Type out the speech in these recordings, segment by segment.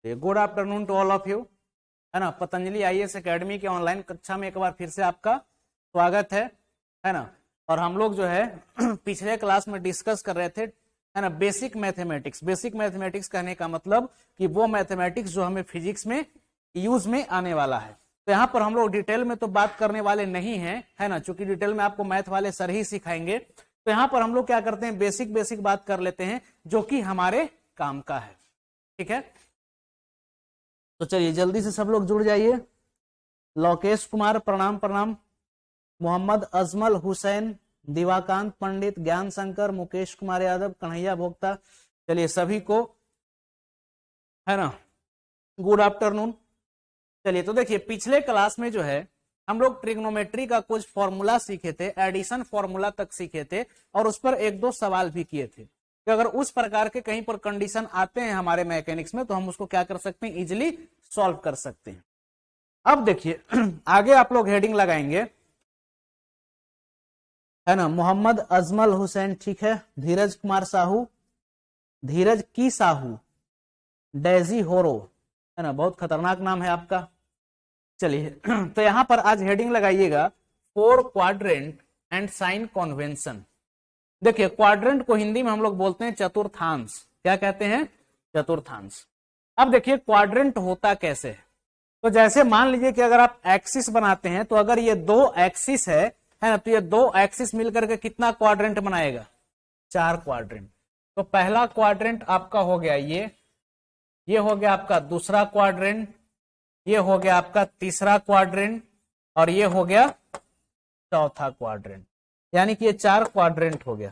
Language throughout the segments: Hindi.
Good afternoon to all of you, है ना। पतंजलि आईएएस एकेडमी के ऑनलाइन कक्षा में एक बार फिर से आपका स्वागत है ना। और हम लोग जो है पिछले क्लास में डिस्कस कर रहे थे, है ना, बेसिक मैथमेटिक्स। बेसिक मैथमेटिक्स कहने का मतलब कि वो मैथमेटिक्स जो हमें फिजिक्स में यूज में आने वाला है। तो यहाँ पर हम लोग डिटेल में तो बात करने वाले नहीं हैं, है ना, चूंकि डिटेल में आपको मैथ वाले सर ही सिखाएंगे। तो यहाँ पर हम लोग क्या करते हैं, बेसिक बेसिक बात कर लेते हैं जो कि हमारे काम का है। ठीक है, तो चलिए जल्दी से सब लोग जुड़ जाइए। लोकेश कुमार प्रणाम प्रणाम, मोहम्मद अजमल हुसैन, दिवाकांत पंडित, ज्ञान शंकर, मुकेश कुमार यादव, कन्हैया भोक्ता, चलिए सभी को, है ना, गुड आफ्टरनून। चलिए तो देखिए पिछले क्लास में जो है हम लोग ट्रिग्नोमेट्री का कुछ फॉर्मूला सीखे थे, एडिशन फॉर्मूला तक सीखे थे, और उस पर एक दो सवाल भी किए थे कि अगर उस प्रकार के कहीं पर कंडीशन आते हैं हमारे मैकेनिक्स में तो हम उसको क्या कर सकते हैं, इजिली सॉल्व कर सकते हैं। अब देखिए आगे आप लोग हेडिंग लगाएंगे, है ना, मोहम्मद अजमल हुसैन, ठीक है, धीरज कुमार साहू, धीरज की साहू, डेजी होरो, है ना, बहुत खतरनाक नाम है आपका। चलिए तो यहां पर आज हेडिंग लगाइएगा, four quadrant and sign convention. देखिए क्वाड्रेंट को हिंदी में हम लोग बोलते हैं चतुर्थांश। क्या कहते हैं? चतुर्थांश। अब देखिए क्वाड्रेंट होता कैसे है। तो जैसे मान लीजिए कि अगर आप एक्सिस बनाते हैं, तो अगर ये दो एक्सिस है ना, तो ये दो एक्सिस मिलकर के कितना क्वाड्रेंट बनाएगा? 4 क्वाड्रेंट। तो पहला क्वाड्रेंट आपका हो गया ये हो गया आपका दूसरा क्वाड्रेंट, ये हो गया आपका तीसरा क्वाड्रेंट, और ये हो गया चौथा क्वाड्रेंट, यानी कि ये 4 क्वाड्रेंट हो गया।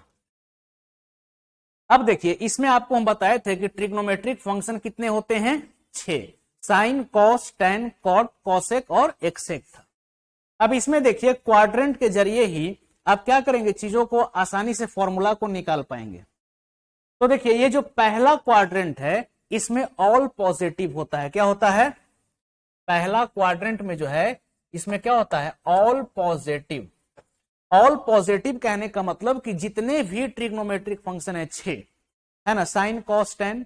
अब देखिए इसमें आपको हम बताए थे कि ट्रिग्नोमेट्रिक फंक्शन कितने होते हैं? 6, sine, cos, tan, cot, cosec और एक्सेक था। अब इसमें देखिए क्वाड्रेंट के जरिए ही आप क्या करेंगे, चीजों को आसानी से फॉर्मूला को निकाल पाएंगे। तो देखिए ये जो पहला क्वाड्रेंट है इसमें ऑल पॉजिटिव होता है। क्या होता है? पहला क्वाड्रेंट में जो है इसमें क्या होता है? All positive. ऑल पॉजिटिव कहने का मतलब कि जितने भी ट्रिग्नोमेट्रिक फंक्शन है 6, है ना, साइन, कॉस, टेन,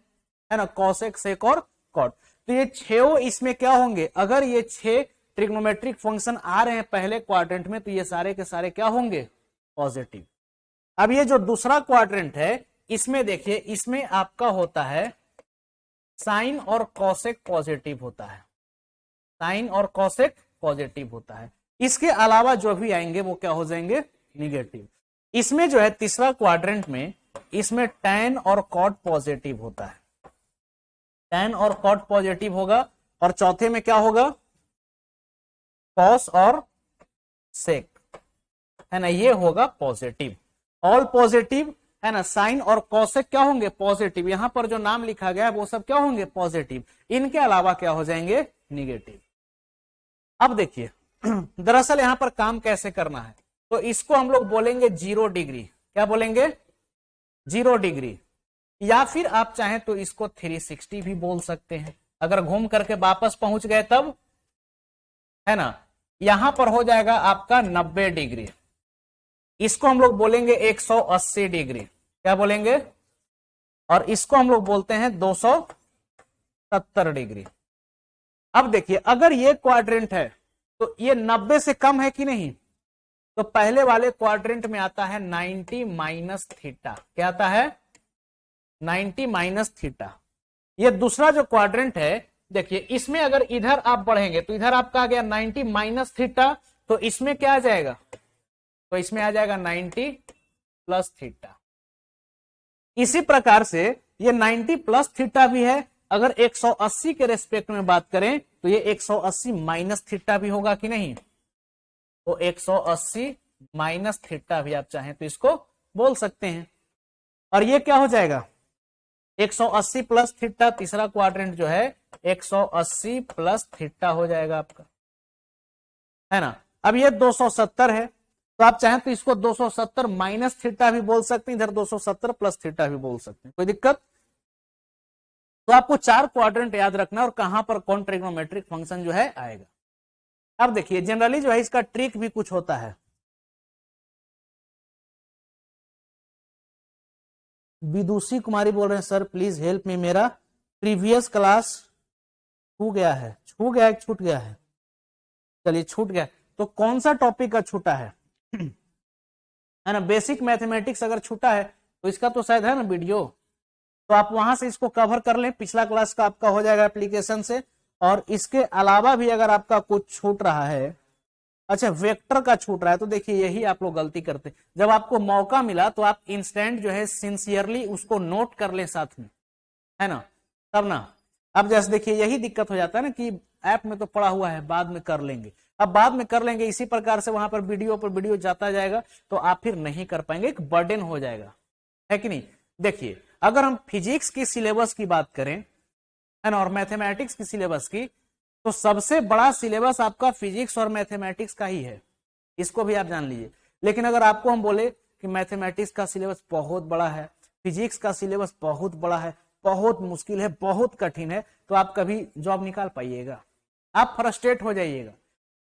है ना, कॉसेक, सेक और कॉट, तो ये 6 इसमें क्या होंगे? अगर ये 6 ट्रिग्नोमेट्रिक फंक्शन आ रहे हैं पहले क्वाड्रेंट में, तो ये सारे के सारे क्या होंगे? पॉजिटिव। अब ये जो दूसरा क्वाड्रेंट है इसमें देखिए इसमें आपका होता है साइन और कॉसेक पॉजिटिव होता है। साइन और कॉसेक पॉजिटिव होता है। इसके अलावा जो भी आएंगे वो क्या हो जाएंगे? निगेटिव। इसमें जो है तीसरा क्वाड्रेंट में इसमें टैन और कॉट पॉजिटिव होता है। टैन और कॉट पॉजिटिव होगा, और चौथे में क्या होगा? कॉस और सेक, है ना, ये होगा पॉजिटिव। ऑल पॉजिटिव, है ना, साइन और कॉसेक क्या होंगे? पॉजिटिव। यहां पर जो नाम लिखा गया है वो सब क्या होंगे? पॉजिटिव। इनके अलावा क्या हो जाएंगे? निगेटिव। अब देखिए दरअसल यहां पर काम कैसे करना है, तो इसको हम लोग बोलेंगे 0 डिग्री। क्या बोलेंगे? 0 डिग्री। या फिर आप चाहें तो इसको 360 भी बोल सकते हैं। अगर घूम करके वापस पहुंच गए तब, है ना, यहां पर हो जाएगा आपका 90 डिग्री। इसको हम लोग बोलेंगे 180 डिग्री। क्या बोलेंगे? और इसको हम लोग बोलते हैं 270 डिग्री। अब देखिए अगर ये क्वाड्रेंट है तो ये 90 से कम है कि नहीं? तो पहले वाले क्वाड्रेंट में आता है 90 माइनस थीटा। क्या आता है? 90 माइनस थीटा। ये दूसरा जो क्वाड्रेंट है देखिए इसमें अगर इधर आप बढ़ेंगे तो इधर आपका आ गया 90 माइनस थीटा, तो इसमें क्या आ जाएगा? तो इसमें आ जाएगा 90 प्लस थीटा। इसी प्रकार से ये 90 प्लस थीटा भी है। अगर 180 के रेस्पेक्ट में बात करें तो ये 180 माइनस थीटा भी होगा कि नहीं? तो 180 माइनस थीटा भी आप चाहें तो इसको बोल सकते हैं। और ये क्या हो जाएगा? 180 प्लस थीटा, तीसरा क्वाड्रेंट जो है 180 प्लस थीटा हो जाएगा आपका, है ना। अब ये 270 है, तो आप चाहें तो इसको 270 माइनस थीटा भी बोल सकते हैं, इधर 270 प्लस थीटा भी बोल सकते हैं, कोई दिक्कत? तो आपको 4 क्वाड्रेंट याद रखना और कहां पर कौन ट्रिग्नोमेट्रिक फंक्शन जो है आएगा। अब देखिए जनरली जो है इसका ट्रिक भी कुछ होता है। विदुषी कुमारी बोल रहे हैं, सर प्लीज हेल्प मी, मेरा प्रीवियस क्लास छू गया है, छू गया है, छूट गया है, चलिए छूट गया। तो कौन सा टॉपिक का छूटा है है ना, बेसिक मैथमेटिक्स अगर छूटा है तो इसका तो शायद है ना वीडियो, तो आप वहां से इसको कवर कर लें, पिछला क्लास का आपका हो जाएगा एप्लीकेशन से। और इसके अलावा भी अगर आपका कुछ छूट रहा है, अच्छा वेक्टर का छूट रहा है, तो देखिए यही आप लोग गलती करते, जब आपको मौका मिला तो आप इंस्टेंट जो है सिंसियरली उसको नोट कर ले साथ में, है ना, तब ना। अब जैसे देखिए यही दिक्कत हो जाता है ना कि ऐप में तो पड़ा हुआ है बाद में कर लेंगे, अब बाद में कर लेंगे, इसी प्रकार से वहां पर वीडियो जाता जाएगा तो आप फिर नहीं कर पाएंगे, एक बर्डन हो जाएगा, है कि नहीं। देखिए अगर हम फिजिक्स की सिलेबस की बात करें, है ना, और मैथमेटिक्स की सिलेबस की, तो सबसे बड़ा सिलेबस आपका फिजिक्स और मैथमेटिक्स का ही है, इसको भी आप जान लीजिए। लेकिन अगर आपको हम बोले कि मैथमेटिक्स का सिलेबस बहुत बड़ा है, फिजिक्स का सिलेबस बहुत बड़ा है, बहुत मुश्किल है, बहुत कठिन है, तो आप कभी जॉब निकाल पाइएगा, आप फ्रस्ट्रेट हो जाइएगा।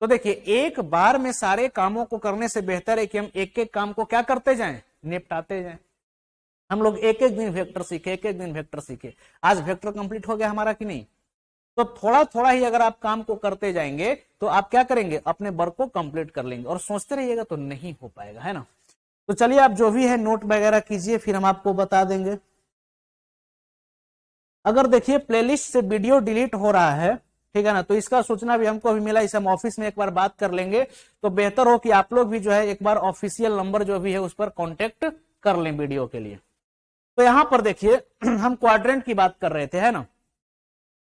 तो देखिए एक बार में सारे कामों को करने से बेहतर है कि हम एक एक काम को क्या करते जाएं, निपटाते जाएं। हम लोग एक एक दिन वेक्टर सीखे, एक एक दिन वेक्टर सीखे, आज वेक्टर कंप्लीट हो गया हमारा कि नहीं। तो थोड़ा थोड़ा ही अगर आप काम को करते जाएंगे तो आप क्या करेंगे, अपने वर्क को कंप्लीट कर लेंगे, और सोचते रहिएगा तो नहीं हो पाएगा, है ना। तो चलिए आप जो भी है नोट वगैरह कीजिए, फिर हम आपको बता देंगे। अगर देखिए प्लेलिस्ट से वीडियो डिलीट हो रहा है, ठीक है ना, तो इसका सूचना भी हमको अभी मिला, इसे हम ऑफिस में एक बार बात कर लेंगे, तो बेहतर हो कि आप लोग भी जो है एक बार ऑफिशियल नंबर जो भी है उस पर कॉन्टेक्ट कर लें वीडियो के लिए। तो यहां पर देखिए हम क्वाड्रेंट की बात कर रहे थे, है ना,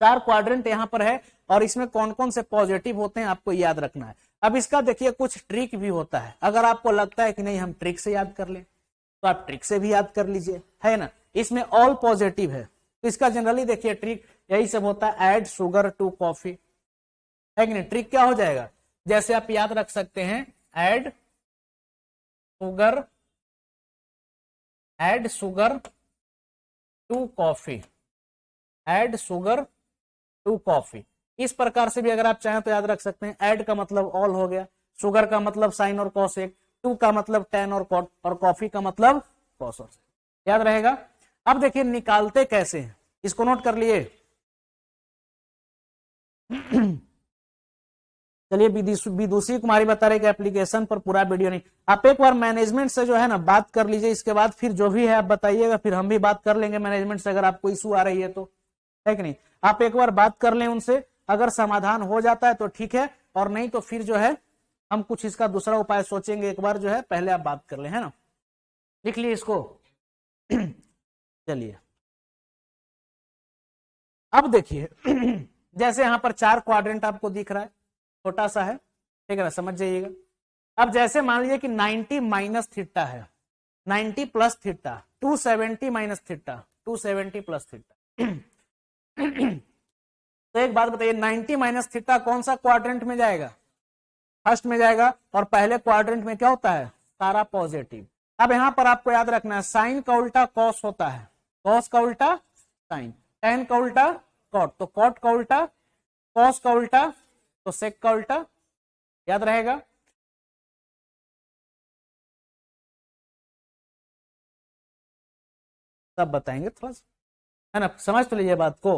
4 क्वाड्रेंट यहां पर है, और इसमें कौन कौन से पॉजिटिव होते हैं आपको याद रखना है। अब इसका देखिए कुछ ट्रिक भी होता है, अगर आपको लगता है कि नहीं हम ट्रिक से याद कर लें तो आप ट्रिक से भी याद कर लीजिए, है ना। इसमें ऑल पॉजिटिव है, तो इसका जनरली देखिए ट्रिक यही सब होता है, ऐड शुगर टू कॉफी, है कि नहीं। ट्रिक क्या हो जाएगा, जैसे आप याद रख सकते हैं add sugar to coffee, add sugar to coffee, इस प्रकार से भी अगर आप चाहें तो याद रख सकते हैं। ऐड का मतलब ऑल हो गया, शुगर का मतलब साइन और कॉसेक, टू का मतलब टेन और कॉट, और कॉफी का मतलब कॉस और सेक, याद रहेगा। अब देखिए निकालते कैसे हैं, इसको नोट कर लिए। चलिए विदुषी कुमारी बता रहे कि एप्लीकेशन पर पूरा वीडियो नहीं, आप एक बार मैनेजमेंट से जो है ना बात कर लीजिए, इसके बाद फिर जो भी है आप बताइएगा, फिर हम भी बात कर लेंगे मैनेजमेंट से, अगर आपको इशू आ रही है तो, है कि नहीं। आप एक बार बात कर लें उनसे, अगर समाधान हो जाता है तो ठीक है, और नहीं तो फिर जो है हम कुछ इसका दूसरा उपाय सोचेंगे, एक बार जो है पहले आप बात कर लें, है ना। लिख लिए इसको चलिए अब देखिए जैसे यहां पर 4 क्वाड्रेंट आपको दिख रहा है, छोटा सा है, ठीक है ना, समझ जाइएगा। अब जैसे मान लीजिए कि 90 माइनस थीटा है, 90 plus theta, 270 minus theta, 270 plus theta तो एक बात बताइए, 90 माइनस थीटा कौन सा क्वाड्रेंट में जाएगा, फर्स्ट में जाएगा, और पहले क्वाड्रेंट में क्या होता है, सारा पॉजिटिव। अब यहां पर आपको याद रखना है साइन का उल्टा कॉस होता है, कॉस का उल्टा साइन, टेन का उल्टा कॉट, तो कॉट का उल्टा कॉस का उल्टा तो सेक का उल्टा, याद रहेगा। तब बताएंगे थोड़ा सा, है ना, समझ तो लीजिए बात को।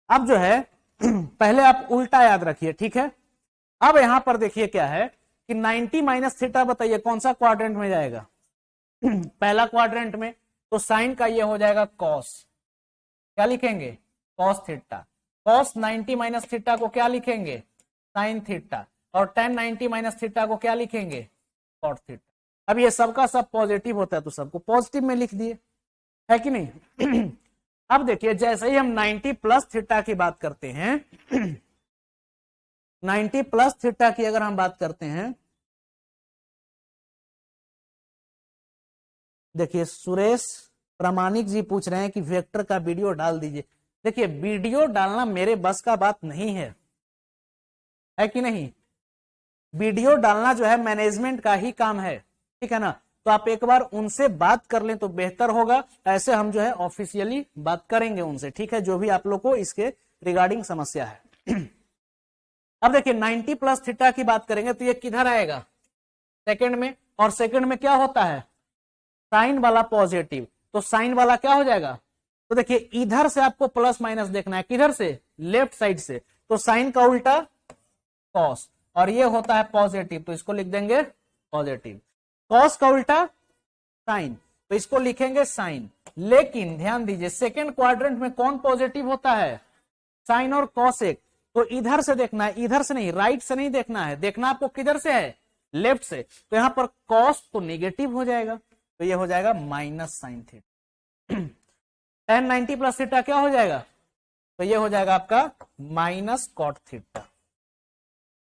अब जो है पहले आप उल्टा याद रखिए, ठीक है। अब यहां पर देखिए क्या है कि 90 माइनस थीटा बताइए कौन सा क्वाड्रेंट में जाएगा पहला क्वाड्रेंट में, तो साइन का ये हो जाएगा कॉस, क्या लिखेंगे, cos theta. Cos 90 minus theta को क्या लिखेंगे, साइन थीटा, और टेन 90 माइनस थीटा को क्या लिखेंगे, कॉट थीटा। अब ये सबका सब पॉजिटिव होता है तो सबको पॉजिटिव में लिख दिए, है कि नहीं अब देखिए जैसे ही हम 90 प्लस थीटा की बात करते हैं 90 प्लस थीटा की अगर हम बात करते हैं, देखिए सुरेश प्रामाणिक जी पूछ रहे हैं कि वेक्टर का वीडियो डाल दीजिए। देखिए वीडियो डालना मेरे बस का बात नहीं है कि नहीं, वीडियो डालना जो है मैनेजमेंट का ही काम है, ठीक है ना। तो आप एक बार उनसे बात कर लें तो बेहतर होगा, ऐसे हम जो है ऑफिशियली बात करेंगे उनसे, ठीक है, जो भी आप लोग को इसके रिगार्डिंग समस्या है अब देखिए 90 प्लस थीटा की बात करेंगे तो ये किधर आएगा, सेकंड में, और सेकंड में क्या होता है, साइन वाला पॉजिटिव, तो साइन वाला क्या हो जाएगा तो देखिए इधर से आपको प्लस माइनस देखना है, किधर से, लेफ्ट साइड से, तो साइन का उल्टा कॉस, और ये होता है पॉजिटिव, तो इसको लिख देंगे पॉजिटिव। कॉस का उल्टा साइन, तो इसको लिखेंगे साइन। लेकिन ध्यान दीजिए सेकेंड क्वाड्रेंट में कौन पॉजिटिव होता है, साइन और कॉसेक, तो इधर से देखना है, इधर से नहीं, राइट से नहीं देखना है, देखना आपको किधर से है, लेफ्ट से, तो यहां पर कॉस तो नेगेटिव हो जाएगा, तो ये हो जाएगा minus sine theta. tan 90 plus theta क्या हो जाएगा, तो ये हो जाएगा आपका माइनस कॉट थीटा,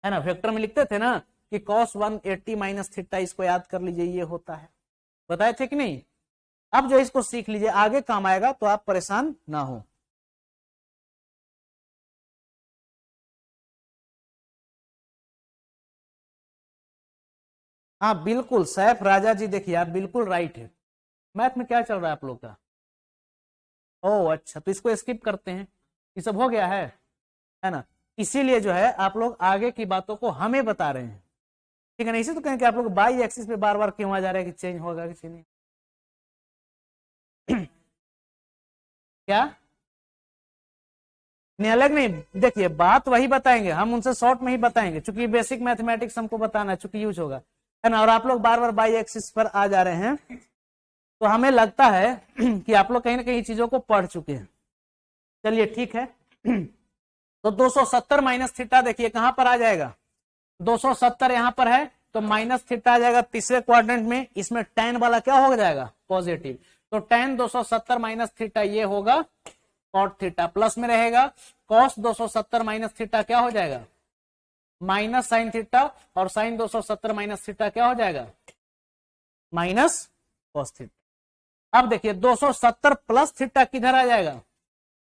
है ना। वेक्टर में लिखते थे ना कि cos 180 माइनस थीटा, इसको याद कर लीजिए, ये होता है, बताए थे कि नहीं। अब जो इसको सीख लीजिए, आगे काम आएगा, तो आप परेशान ना हो। हाँ बिल्कुल सैफ राजा जी, देखिए आप बिल्कुल राइट है। मैथ में क्या चल रहा है आप लोग का, ओह अच्छा, तो इसको स्किप करते हैं, ये सब हो गया है ना। इसीलिए जो है आप लोग आगे की बातों को हमें बता रहे हैं, ठीक है ना। इसी तो कहें कि आप लोग बाई एक्सिस पे बार बार क्यों आ जा रहे हैं कि चेंज होगा कि नहीं। क्या नहीं, अलग नहीं, देखिए बात वही बताएंगे हम, उनसे शॉर्ट में ही बताएंगे, चूंकि बेसिक मैथमेटिक्स हमको बताना है, चूंकि यूज होगा, है ना। और आप लोग बार बार बाई एक्सिस पर आ जा रहे हैं, तो हमें लगता है कि आप लोग कहीं ना कहीं चीजों को पढ़ चुके हैं। चलिए ठीक है। तो 270 माइनस थीटा देखिए कहां पर आ जाएगा, 270 यहां पर है, तो माइनस थीटा आ जाएगा तीसरे क्वाड्रेंट में, इसमें tan वाला क्या हो जाएगा, पॉजिटिव, तो tan 270 माइनस थीटा ये होगा कॉट थीटा, प्लस में रहेगा cos 270 माइनस थीटा क्या हो जाएगा, माइनस साइन थीटा, और साइन 270 माइनस थीटा क्या हो जाएगा, माइनस कॉस थीटा। अब देखिए 270 प्लस थीटा किधर आ जाएगा,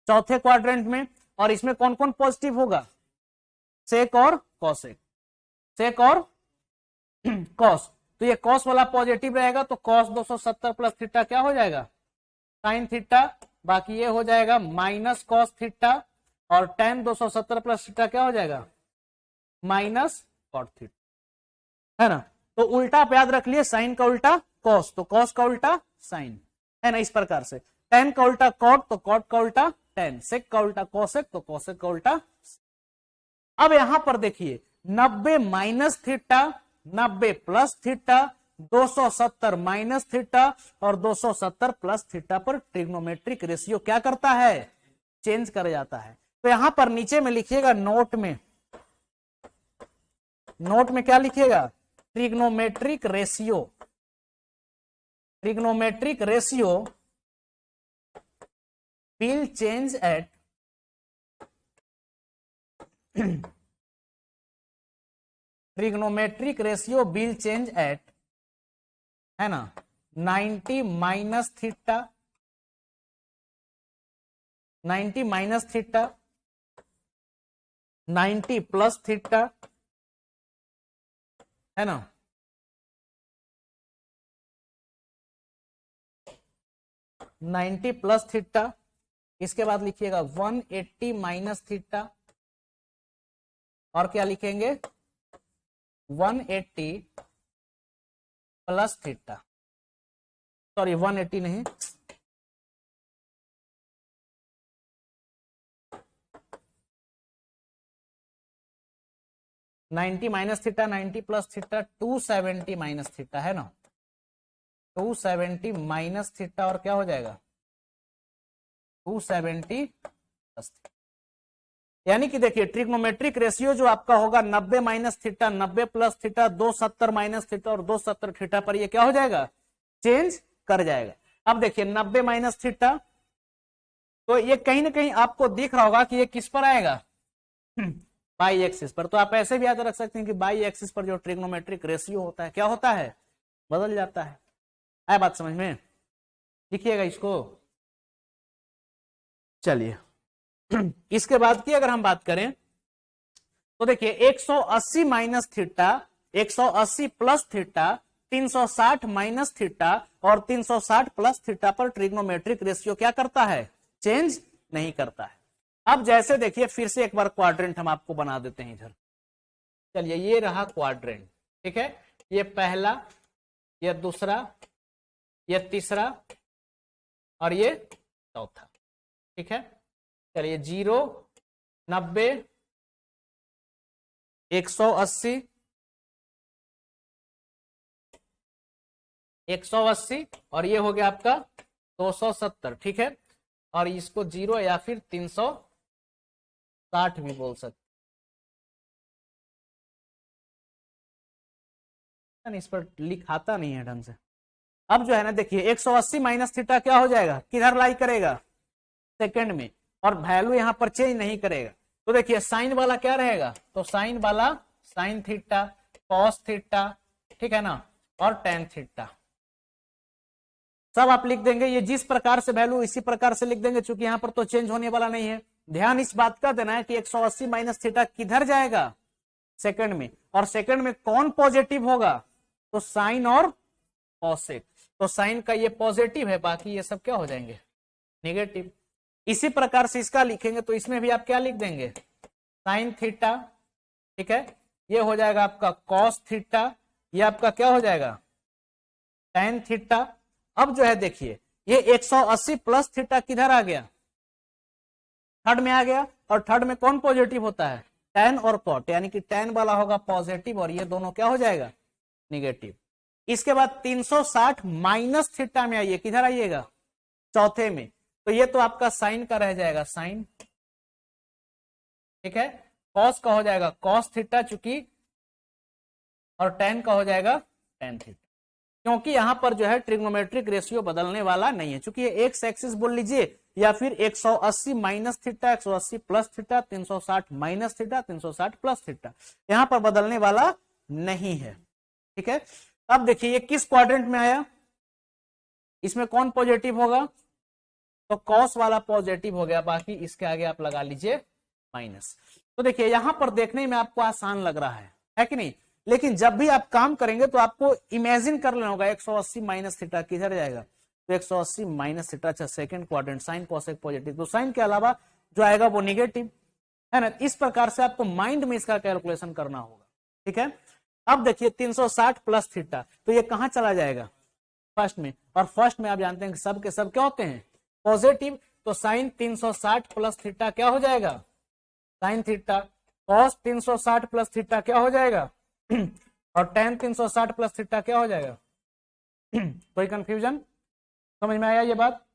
चौथे क्वाड्रेंट में, और इसमें कौन कौन पॉजिटिव होगा, सेक और कॉसेक, सेक और कॉस, तो ये कॉस वाला पॉजिटिव रहेगा, तो कॉस 270 प्लस थीटा क्या हो जाएगा, साइन थीटा, बाकी ये हो जाएगा माइनस कॉस थीटा, और tan 270 प्लस थीटा क्या हो जाएगा, माइनस कॉट थीटा, है ना। तो उल्टा आप याद रख लिए, साइन का उल्टा कॉस, तो कॉस का उल्टा साइन, है ना, इस प्रकार से। tan का उल्टा कॉट, तो कॉट का उल्टा tan, सेक का उल्टा कॉसेक, तो कॉसेक का उल्टा। अब यहां पर देखिए 90 minus theta, 90 plus theta, 270 minus theta, और 270 प्लस थीटा पर ट्रिग्नोमेट्रिक रेशियो क्या करता है, चेंज कर जाता है। तो यहां पर नीचे में लिखिएगा नोट में, नोट में क्या लिखिएगा, trigonometric ratio, trigonometric ratio will change at trigonometric ratio will change at, है ना, 90 minus theta, 90 minus theta, 90 plus theta, है ना, 90 प्लस थीटा, इसके बाद लिखिएगा 180 माइनस थीटा, और क्या लिखेंगे 180 प्लस थीटा, सॉरी 180 नहीं, ninety minus theta, 90 plus theta, 270 minus theta, है ना, 270 माइनस थीटा, और क्या हो जाएगा 270 प्लस थीटा। यानी कि देखिए ट्रिग्नोमेट्रिक रेशियो जो आपका होगा 90 minus theta, 90 plus theta, 270 minus theta और 270 थीटा पर ये क्या हो जाएगा, चेंज कर जाएगा। अब देखिए 90 माइनस थीटा, तो ये कहीं ना कहीं आपको दिख रहा होगा कि ये किस पर आएगा, बाई एक्सिस पर। तो आप ऐसे भी याद रख सकते हैं कि बाई एक्सिस पर जो ट्रिग्नोमेट्रिक रेशियो होता है क्या होता है, बदल जाता है। आया बात समझ में, लिखिएगा इसको। चलिए इसके बाद की अगर हम बात करें तो देखिए 180 minus theta, 180 plus theta, 360 minus theta और 360 प्लस थीटा पर ट्रिग्नोमेट्रिक रेशियो क्या करता है, चेंज नहीं करता है। अब जैसे देखिए फिर से एक बार क्वाड्रेंट हम आपको बना देते हैं इधर। चलिए ये रहा क्वाड्रेंट, ठीक है, ये पहला, ये दूसरा, ये तीसरा और ये चौथा। ठीक है, चलिए 0, 90, 180, 180 और ये हो गया आपका 270। ठीक है, और इसको 0 या फिर 360 भी बोल सकते, इस पर लिखाता नहीं है ढंग से। अब जो है ना देखिए 180 माइनस थीटा क्या हो जाएगा, किधर लाई करेगा, सेकंड में, और वैल्यू यहां पर चेंज नहीं करेगा। तो देखिए साइन वाला क्या रहेगा, तो साइन वाला साइन थीटा, कॉस थीटा, ठीक है ना, और टेन थीटा सब आप लिख देंगे। ये जिस प्रकार से वैल्यू इसी प्रकार से लिख देंगे, क्योंकि यहां पर तो चेंज होने वाला नहीं है। ध्यान इस बात का देना है कि 180 माइनस थीटा किधर जाएगा, सेकंड में, और सेकंड में कौन पॉजिटिव होगा, तो साइन और कॉसेक। तो साइन का ये पॉजिटिव है, बाकी ये सब क्या हो जाएंगे, नेगेटिव। इसी प्रकार से इसका लिखेंगे तो इसमें भी आप क्या लिख देंगे, साइन थीटा, ठीक है, ये हो जाएगा आपका कॉस थीटा, ये आपका क्या हो जाएगा, टेन थीटा। अब जो है देखिए ये 180 प्लस थीटा किधर आ गया, थर्ड में आ गया, और थर्ड में कौन पॉजिटिव होता है, टेन और कॉट, यानी कि टेन वाला होगा पॉजिटिव और ये दोनों क्या हो जाएगा, निगेटिव। इसके बाद 360 माइनस थीटा में आइए, किधर आइएगा, चौथे में, तो ये तो आपका साइन का रह जाएगा साइन, ठीक है, कॉस का हो जाएगा कॉस थीटा चूंकि, और टेन का हो जाएगा टेन थीटा, क्योंकि यहां पर जो है ट्रिग्नोमेट्रिक रेशियो बदलने वाला नहीं है, क्योंकि ये एक्स एक्सिस बोल लीजिए या फिर 180 minus theta, 180 plus theta, 360 minus theta, 360 plus theta, यहां पर बदलने वाला नहीं है। ठीक है, अब देखिए ये किस क्वाड्रेंट में आया, इसमें कौन पॉजिटिव होगा, तो कॉस वाला पॉजिटिव हो गया, बाकी इसके आगे आप लगा लीजिए माइनस। तो देखिए यहां पर देखने में आपको आसान लग रहा है कि नहीं, लेकिन जब भी आप काम करेंगे तो आपको इमेजिन कर लेना होगा 180 माइनस थीटा किधर जाएगा, तो 180 माइनस थीटा, अच्छा second quadrant, sine cosec positive, तो साइन के अलावा जो आएगा वो निगेटिव है ना। इस प्रकार से आपको माइंड में इसका कैलकुलेशन करना होगा। ठीक है, अब देखिए 360 प्लस थीटा, तो ये कहां चला जाएगा, फर्स्ट में, और फर्स्ट में आप जानते हैं कि सब के सब क्या होते हैं, पॉजिटिव, तो साइन 360 प्लस थीटा क्या हो जाएगा, sine theta, cos 360 plus theta क्या हो जाएगा और टेन 360 प्लस थीटा क्या हो जाएगा कोई कंफ्यूजन, समझ में आया ये बात,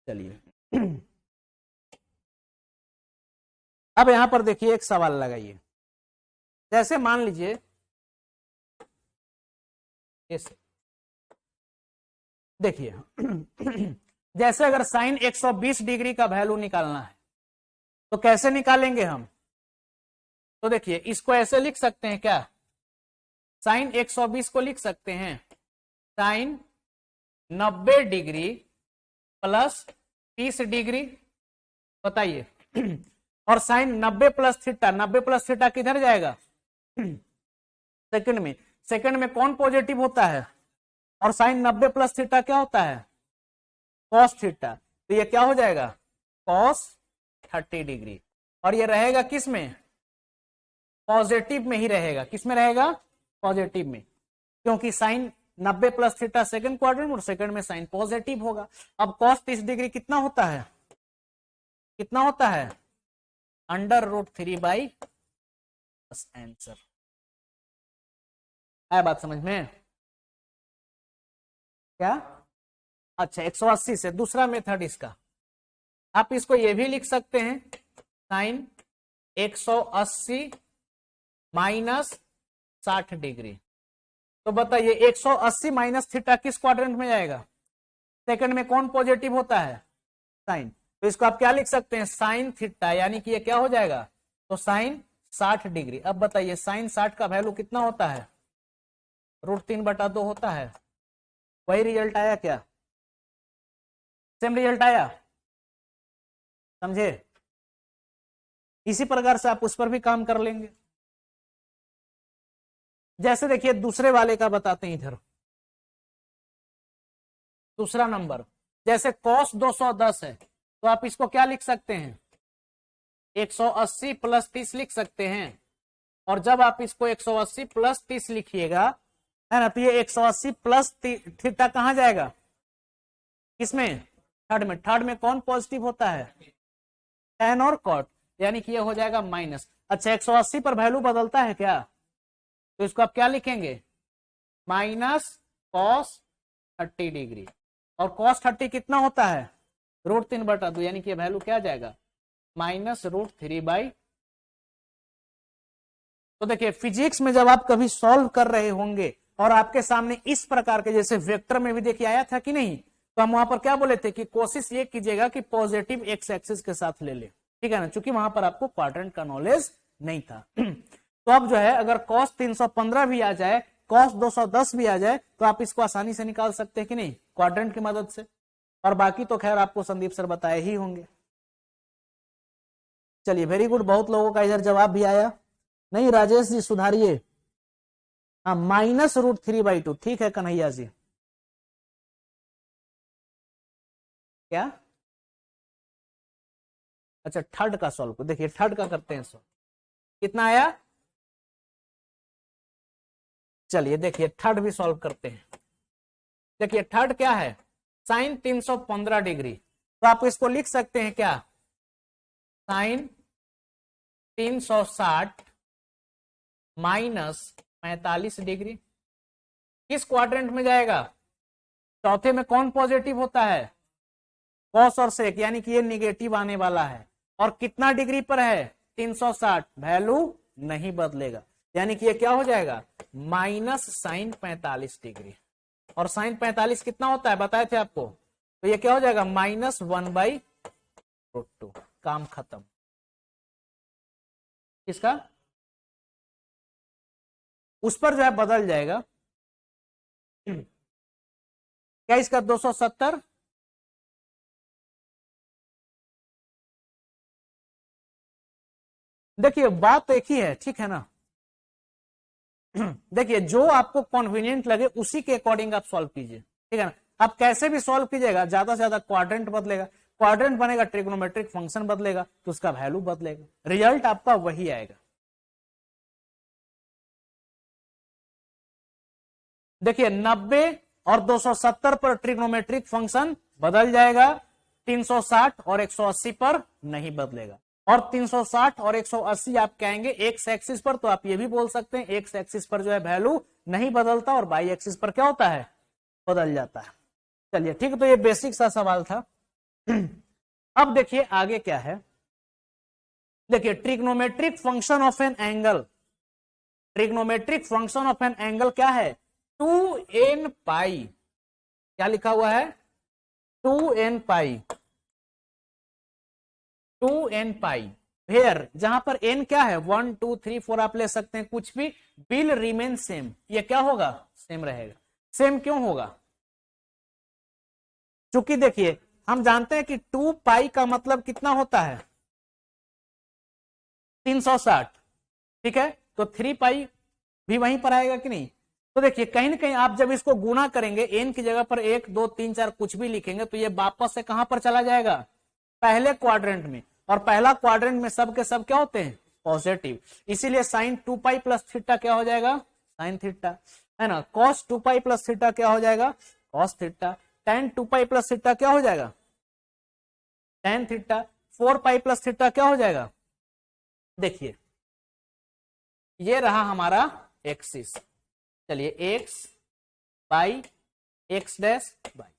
चलिए अब यहां पर देखिए एक सवाल लगाइए, जैसे मान लीजिए देखिए जैसे अगर साइन 120 डिग्री का वैल्यू निकालना है तो कैसे निकालेंगे हम, तो देखिए इसको ऐसे लिख सकते हैं क्या, साइन 120 को लिख सकते हैं साइन 90 डिग्री प्लस 30 डिग्री, बताइए और sine 90 plus theta, 90 plus theta किधर जाएगा सेकंड में, सेकंड में कौन पॉजिटिव होता है, और साइन 90 प्लस थीटा क्या होता है, कॉस थीटा, तो ये क्या हो जाएगा कॉस 30 डिग्री, और ये रहेगा किस में, पॉजिटिव में ही रहेगा, किस में रहेगा, पॉजिटिव में, क्योंकि sine 90 plus theta second quadrant और सेकंड में साइन पॉजिटिव होगा। अब कॉस 30 डिग्री कितना होता है, कितना होता है, √3 आंसर। आया बात समझ में क्या, अच्छा 180 से दूसरा मेथड इसका, आप इसको ये भी लिख सकते हैं साइन 180 माइनस 60 डिग्री, तो बताइए 180 माइनस थीटा किस क्वाड्रेंट में जाएगा, सेकंड में कौन पॉजिटिव होता है, साइन, तो इसको आप क्या लिख सकते हैं साइन थीटा, यानी कि ये क्या हो जाएगा, तो साइन 60 डिग्री। अब बताइए साइन 60 का वैल्यू कितना होता है, √3/2 होता है, वही रिजल्ट आया क्या, सेम रिजल्ट आया, समझे, इसी प्रकार से आप उस पर भी काम कर लेंगे। जैसे देखिए दूसरे वाले का बताते हैं, इधर दूसरा नंबर, जैसे cos 210 है तो आप इसको क्या लिख सकते हैं 180 प्लस 30 लिख सकते हैं, और जब आप इसको 180 प्लस 30 लिखिएगा है ना, तो ये 180 प्लस थीटा कहां जाएगा, किसमें, थर्ड में कौन पॉजिटिव होता है, tan और cot, यानी कि ये हो जाएगा माइनस। अच्छा 180 पर वैल्यू बदलता है क्या, तो इसको आप क्या लिखेंगे, माइनस cos 30 डिग्री, और cos 30 कितना होता है, √3/2, यानी कि वैल्यू क्या आ जाएगा, -√3/। तो देखिए फिजिक्स में जब आप कभी सॉल्व कर रहे होंगे और आपके सामने इस प्रकार के, जैसे वेक्टर में भी देखिए आया था कि नहीं, तो हम वहां पर क्या बोले थे कि कोशिश ये कीजिएगा कि पॉजिटिव एक्स एक्सिस के साथ ले ले, ठीक है ना, क्योंकि वहां पर आपको क्वाड्रेंट का नॉलेज नहीं था। तो अब जो है अगर cos 315 भी आ जाए, cos 210 भी आ जाए, तो आप इसको आसानी से निकाल सकते हैं कि नहीं, क्वाड्रेंट की मदद से। और बाकी तो खैर आपको संदीप सर बताए ही होंगे। चलिए वेरी गुड, बहुत लोगों का इधर जवाब भी आया। नहीं राजेश जी सुधारिए, हाँ -√3/2, ठीक है कन्हैया जी। क्या, अच्छा थर्ड का सॉल्व, देखिए थर्ड का करते हैं सॉल्व, कितना आया, चलिए देखिए थर्ड भी सॉल्व करते हैं। देखिए थर्ड क्या है, साइन 315 डिग्री, तो आप इसको लिख सकते हैं क्या, साइन 360 माइनस 45 डिग्री, किस क्वाड्रेंट में जाएगा, चौथे में कौन पॉजिटिव होता है, कॉस और सेक, यानी कि ये निगेटिव आने वाला है, और कितना डिग्री पर है, 360, वैल्यू नहीं बदलेगा, यानी कि ये क्या हो जाएगा, माइनस साइन 45 डिग्री, और साइन 45 कितना होता है बताए थे आपको, तो ये क्या हो जाएगा, -1/√2, काम खत्म। किसका, उस पर जो है बदल जाएगा, क्या इसका 270, देखिए बात एक ही है, ठीक है ना। देखिए जो आपको कन्वीनियंट लगे उसी के अकॉर्डिंग आप सॉल्व कीजिए, ठीक है ना। आप कैसे भी सॉल्व कीजिएगा, ज्यादा से ज्यादा क्वाड्रेंट बदलेगा, क्वाड्रेंट बनेगा ट्रिग्नोमेट्रिक फंक्शन बदलेगा, तो उसका वैल्यू बदलेगा, रिजल्ट आपका वही आएगा। देखिए 90 और 270 पर ट्रिग्नोमेट्रिक फंक्शन बदल जाएगा, 360 और 180 पर नहीं बदलेगा, और 360 और 180 आप कहेंगे एक्स एक्सिस पर, तो आप ये भी बोल सकते हैं एक्स एक्सिस पर जो है वैल्यू नहीं बदलता, और वाई एक्सिस पर क्या होता है, बदल जाता है। चलिए ठीक है, तो ये बेसिक सा सवाल था। अब देखिए आगे क्या है, देखिए trigonometric function of an angle, trigonometric function of an angle क्या है, 2n पाई, क्या लिखा हुआ है, 2n pi, 2n pi, where, जहां पर n क्या है 1 2 3 4 आप ले सकते हैं कुछ भी, विल रिमेन सेम, ये क्या होगा, सेम रहेगा। सेम क्यों होगा, क्योंकि देखिए हम जानते हैं कि 2 पाई का मतलब कितना होता है, 360, ठीक है, तो 3 पाई भी वहीं पर आएगा कि नहीं। तो देखिए कहीं ना कहीं आप जब इसको गुना करेंगे, n की जगह पर 1 2 3 4 कुछ भी लिखेंगे, तो ये वापस से कहां पर चला जाएगा, पहले क्वाड्रेंट में, और पहला क्वाड्रेंट में सब के सब क्या होते हैं, पॉजिटिव, इसीलिए साइन 2 पाई प्लस थीटा क्या हो जाएगा, साइन थीटा, है ना, कॉस 2 पाई प्लस थीटा क्या हो जाएगा, cos theta, tan 2 pi plus theta क्या हो जाएगा, tan theta, 4 pi plus theta क्या हो जाएगा। देखिए ये रहा हमारा एक्सिस, चलिए x pi x dash by,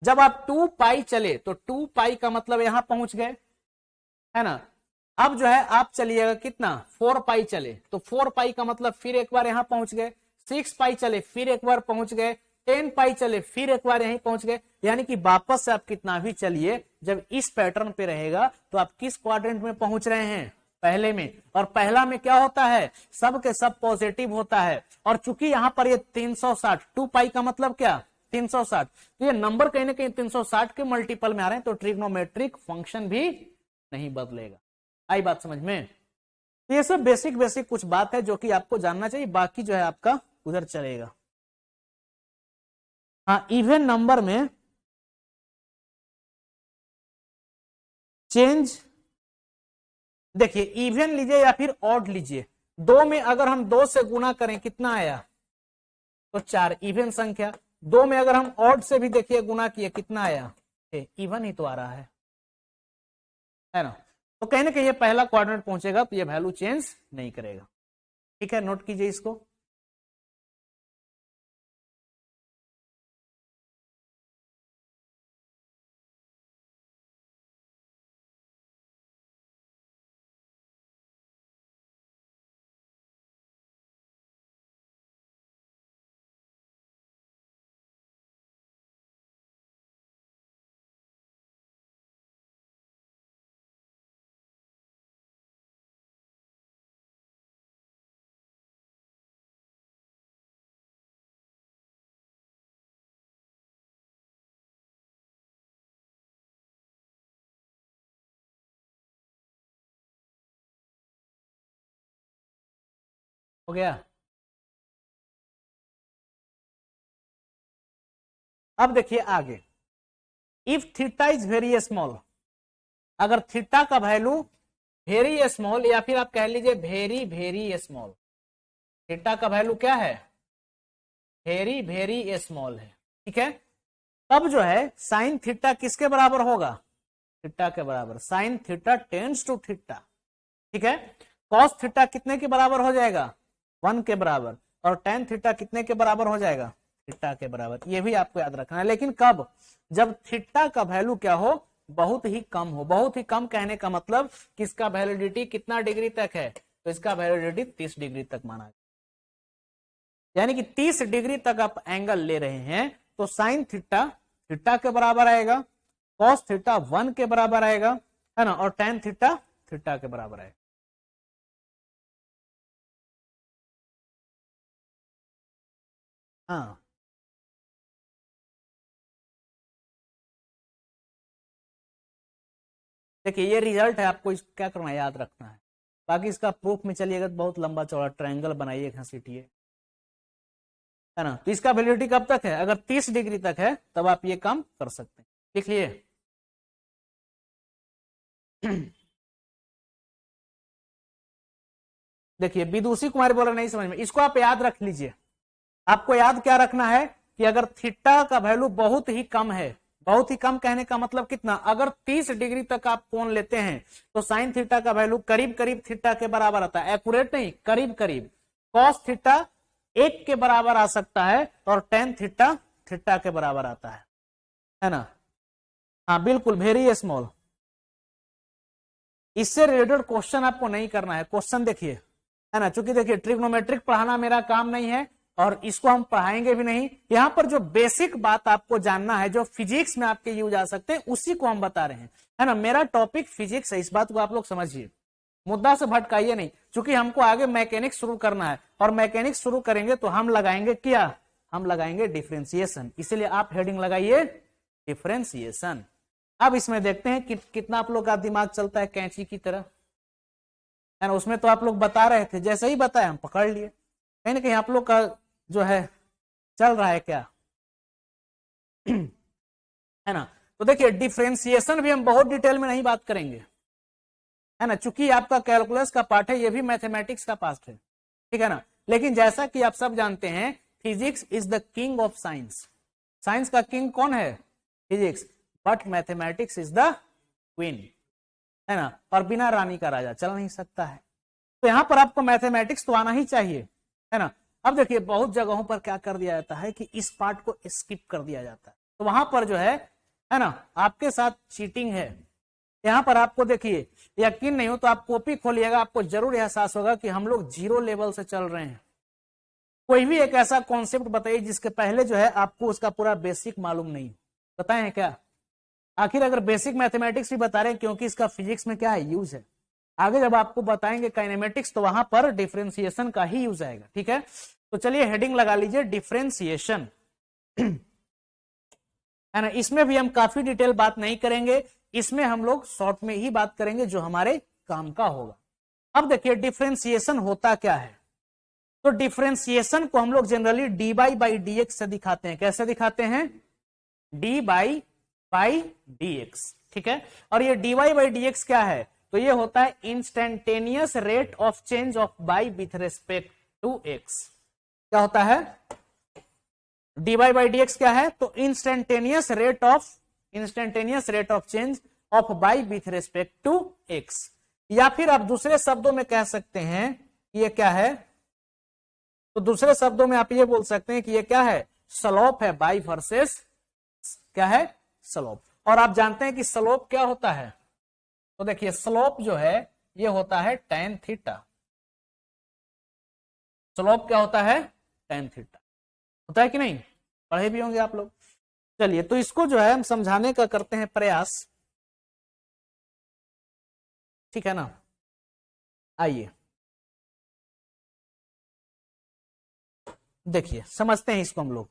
जब आप 2 पाई चले तो 2 पाई का मतलब यहां पहुंच गए, है ना। अब जो है आप चलिएगा कितना, 4 पाई चले तो 4 पाई का मतलब फिर एक बार यहां पहुंच गए, 6 पाई चले फिर एक बार पहुंच गए, 10 पाई चले फिर एक बार यहीं पहुंच गए, यानी कि वापस से आप कितना भी चलिए, जब इस पैटर्न पे रहेगा तो आप किस क्वाड्रेंट में पहुंच रहे हैं, पहले में, और पहला में क्या होता है, सब के सब पॉजिटिव होता है, और चूंकि यहां पर ये 360, 2 पाई का मतलब क्या, 360, तो ये नंबर कहीं ना कहीं 360 के मल्टीपल में आ रहे हैं, तो ट्रिग्नोमेट्रिक फंक्शन भी नहीं बदलेगा। आई बात समझ में, तो ये सब बेसिक बेसिक कुछ बात है जो कि आपको जानना चाहिए, बाकी जो है आपका उधर चलेगा। हाँ इवन नंबर में चेंज, देखिए इवन लीजिए या फिर ऑड लीजिए, 2 में अगर हम 2 से गुना करें कितना आया, तो 4, इवन संख्या, 2 में अगर हम ऑड से भी देखिए गुना किए कितना आया, इवन ही तो आ रहा है ना। तो कहीं ना कहीं ये पहला क्वाड्रेंट पहुंचेगा तो ये वैल्यू चेंज नहीं करेगा। ठीक है, नोट कीजिए इसको। हो गया। अब देखिए आगे, if theta is very small, अगर थीटा का वैल्यू वेरी स्मॉल या फिर आप कह लीजिए वेरी वेरी स्मॉल, थीटा का वैल्यू क्या है, वेरी वेरी स्मॉल है। ठीक है, तब जो है साइन थीटा किसके बराबर होगा, थीटा के बराबर। Sine theta tends to theta. ठीक है, कॉस थीटा कितने के बराबर हो जाएगा, 1 के बराबर, और टेन थीटा कितने के बराबर हो जाएगा, थीटा के बराबर। ये भी आपको याद रखना है, लेकिन कब, जब थीटा का वैल्यू क्या हो, बहुत ही कम हो। बहुत ही कम कहने का मतलब किसका वैलिडिटी कितना डिग्री तक है, तो इसका वैलिडिटी 30 डिग्री तक माना है। यानी कि 30 डिग्री तक आप एंगल ले रहे हैं तो साइन थीटा थीटा के बराबर आएगा, कॉस थीटा 1 के बराबर आएगा, है ना, और टेन थीटा थीटा के बराबर आएगा। हाँ, देखिए ये रिजल्ट है, आपको क्या करना है, याद रखना है। बाकी इसका प्रूफ में चलिएगा तो बहुत लंबा चौड़ा ट्रायंगल बनाइए, घसीटिए, है ना। तो इसका वैलिडिटी कब तक है, अगर 30 डिग्री तक है तब आप ये काम कर सकते हैं। लिख लिए। देखिए विदुषी कुमारी बोला नहीं समझ में, इसको आप याद रख लीजिए। आपको याद क्या रखना है कि अगर थीटा का वैल्यू बहुत ही कम है, बहुत ही कम कहने का मतलब कितना, अगर 30 डिग्री तक आप कोण लेते हैं तो साइन थीटा का वैल्यू करीब करीब थीटा के बराबर आता है, एक्यूरेट नहीं, करीब करीब। कॉस थीटा 1 के बराबर आ सकता है और टेन थीटा थीटा के बराबर आता है ना। हाँ बिल्कुल, वेरी स्मॉल। इससे रिलेटेड क्वेश्चन आपको नहीं करना है। क्वेश्चन देखिए, है ना, चूंकि देखिए ट्रिग्नोमेट्रिक पढ़ाना मेरा काम नहीं है और इसको हम पढ़ाएंगे भी नहीं। यहां पर जो बेसिक बात आपको जानना है, जो फिजिक्स में आपके यूज आ सकते हैं, उसी को हम बता रहे हैं, है ना। मेरा टॉपिक फिजिक्स है, इस बात को आप लोग समझिए, मुद्दा से भटकाइए नहीं। क्योंकि हमको आगे मैकेनिक्स शुरू करना है और मैकेनिक्स शुरू करेंगे तो हम लगाएंगे क्या, हम लगाएंगे डिफरेंशिएशन। इसलिए आप हेडिंग लगाइए डिफरेंशिएशन। अब इसमें देखते हैं कि कितना आप लोग का दिमाग चलता है कैंची की तरह, है ना। उसमें तो आप लोग बता रहे थे, जैसे ही बताया हम पकड़ लिए। कहीं ना कहीं आप लोग का जो है चल रहा है क्या, है ना। तो देखिए डिफरेंशिएशन भी हम बहुत डिटेल में नहीं बात करेंगे, है ना, चूंकि आपका कैलकुलस का पार्ट है, ये भी मैथमेटिक्स का पार्ट है, ठीक है ना। लेकिन जैसा कि आप सब जानते हैं, physics is the king of science. Science का किंग कौन है, physics, but mathematics is the queen, है ना। और बिना रानी का राजा चल नहीं सकता है। तो यहां पर आपको मैथमेटिक्स तो आना ही चाहिए, है ना। अब देखिए बहुत जगहों पर क्या कर दिया जाता है कि इस पार्ट को स्किप कर दिया जाता है, तो वहां पर जो है ना, आपके साथ चीटिंग है। यहां पर आपको देखिए, यकीन नहीं हो तो आप कॉपी खोलिएगा, आपको जरूर एहसास होगा कि हम लोग 0 लेवल से चल रहे हैं। कोई भी एक ऐसा कॉन्सेप्ट बताइए जिसके पहले जो है आपको उसका पूरा बेसिक मालूम नहीं, बताएं क्या। आखिर अगर बेसिक मैथमेटिक्स भी बता रहे हैं, क्योंकि इसका फिजिक्स में क्या है, यूज है। आगे जब आपको बताएंगे काइनेमेटिक्स तो वहां पर डिफरेंशिएशन का ही यूज आएगा, ठीक है। तो चलिए हेडिंग लगा लीजिए डिफरेंशिएशन, है ना। इसमें भी हम काफी डिटेल बात नहीं करेंगे, इसमें हम लोग शॉर्ट में ही बात करेंगे जो हमारे काम का होगा। अब देखिए डिफरेंशिएशन होता क्या है, तो डिफरेंशिएशन को हम लोग generally d y by d x से दिखाते हैं। कैसे दिखाते हैं, d y by d x, ठीक है। और ये d y by d x क्या है, तो ये होता है instantaneous rate of change of y with respect to x. क्या होता है, d y by d x क्या है, तो instantaneous rate of instantaneous rate of change of y with respect to x। या फिर आप दूसरे शब्दों में कह सकते हैं ये क्या है, तो दूसरे शब्दों में आप ये बोल सकते हैं कि ये क्या है, स्लोप है y वर्सेस क्या है, स्लोप। और आप जानते हैं कि स्लोप क्या होता है, तो देखिए स्लोप जो है ये होता है tan थीटा। स्लोप क्या होता है, tan थीटा होता है कि नहीं, पढ़े भी होंगे आप लोग। चलिए तो इसको जो है हम समझाने का करते हैं प्रयास, ठीक है ना। आइए देखिए समझते हैं इसको हम लोग।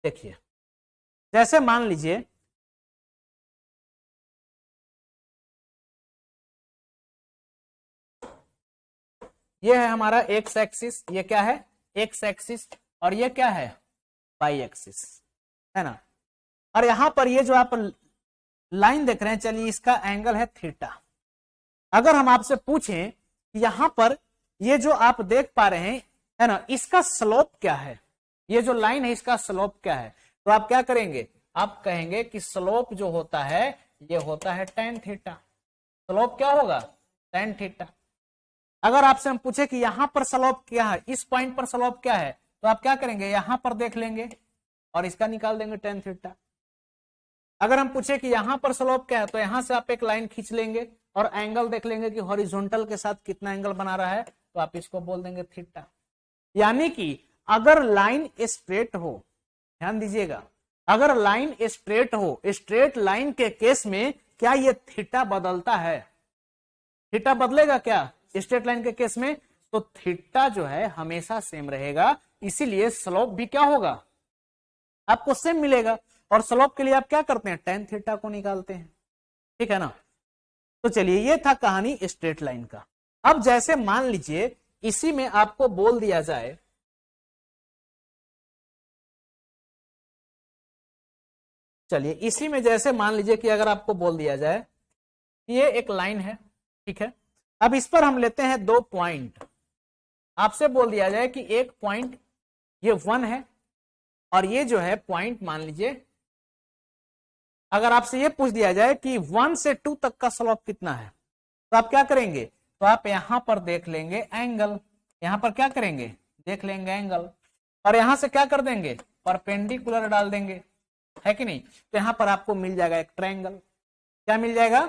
देखिए जैसे मान लीजिए ये है हमारा एक्स एक्सिस, ये क्या है एक्स एक्सिस, और ये क्या है वाई एक्सिस, है ना। और यहां पर ये जो आप लाइन देख रहे हैं, चलिए इसका एंगल है थीटा। अगर हम आपसे पूछें यहां पर ये जो आप देख पा रहे हैं, है ना, इसका स्लोप क्या है, ये जो लाइन है इसका स्लोप क्या है, तो आप क्या करेंगे, आप कहेंगे कि स्लोप जो होता है ये होता है tan थीटा। स्लोप क्या होगा, tan थीटा। अगर आपसे हम पूछे कि यहां पर स्लोप क्या है, इस पॉइंट पर स्लोप क्या है, तो आप क्या करेंगे, यहां पर देख लेंगे और इसका निकाल देंगे tan थीटा। अगर हम पूछे कि यहां पर स्लोप क्या है, तो यहां से आप एक लाइन खींच लेंगे और एंगल देख लेंगे कि हॉरिजॉन्टल के साथ कितना एंगल बना रहा है, तो आप इसको बोल देंगे थीटा। यानी कि अगर लाइन स्ट्रेट हो, ध्यान दीजिएगा, अगर लाइन स्ट्रेट हो, स्ट्रेट लाइन के केस में क्या ये थीटा बदलता है, थीटा बदलेगा क्या स्ट्रेट लाइन के केस में, तो थीटा जो है हमेशा सेम रहेगा, इसीलिए स्लोप भी क्या होगा, आपको सेम मिलेगा। और स्लोप के लिए आप क्या करते हैं, tan थीटा को निकालते हैं, ठीक है ना। तो चलिए ये था कहानी स्ट्रेट लाइन का। अब जैसे मान लीजिए इसी में आपको बोल दिया जाए, चलिए इसी में जैसे मान लीजिए कि अगर आपको बोल दिया जाए ये एक लाइन है, ठीक है, अब इस पर हम लेते हैं 2 पॉइंट। आपसे बोल दिया जाए कि एक पॉइंट ये 1 है और ये जो है पॉइंट मान लीजिए, अगर आपसे ये पूछ दिया जाए कि 1 से 2 तक का स्लोप कितना है, तो आप क्या करेंगे, तो आप यहां पर देख लेंगे एंगल, यहां पर क्या करेंगे, देख लेंगे एंगल, और यहां से क्या कर देंगे, परपेंडिकुलर डाल देंगे, है कि नहीं। तो यहां पर आपको मिल जाएगा एक ट्रायंगल, क्या मिल जाएगा,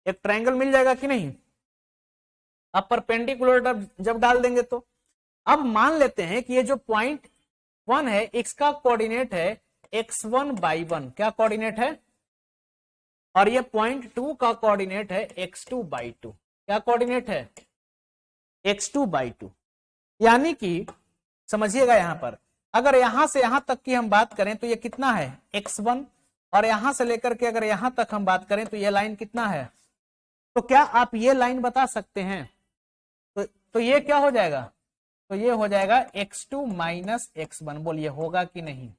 एक ट्रायंगल मिल जाएगा कि नहीं। आप परपेंडिकुलर जब डाल देंगे तो अब मान लेते हैं कि ये जो पॉइंट 1 है इसका कोऑर्डिनेट है x1/1, क्या कोऑर्डिनेट है, और ये पॉइंट 2 का कोऑर्डिनेट है x2/2, क्या कोऑर्डिनेट है, x2/2। यानी कि समझिएगा यहां पर अगर यहां से यहां तक की हम बात करें तो ये कितना है x1, और यहां से लेकर के अगर यहां तक हम बात करें तो ये लाइन कितना है, तो क्या आप ये लाइन बता सकते हैं, तो ये क्या हो जाएगा, तो ये हो जाएगा x2 माइनस x1, बोलिए होगा कि नहीं।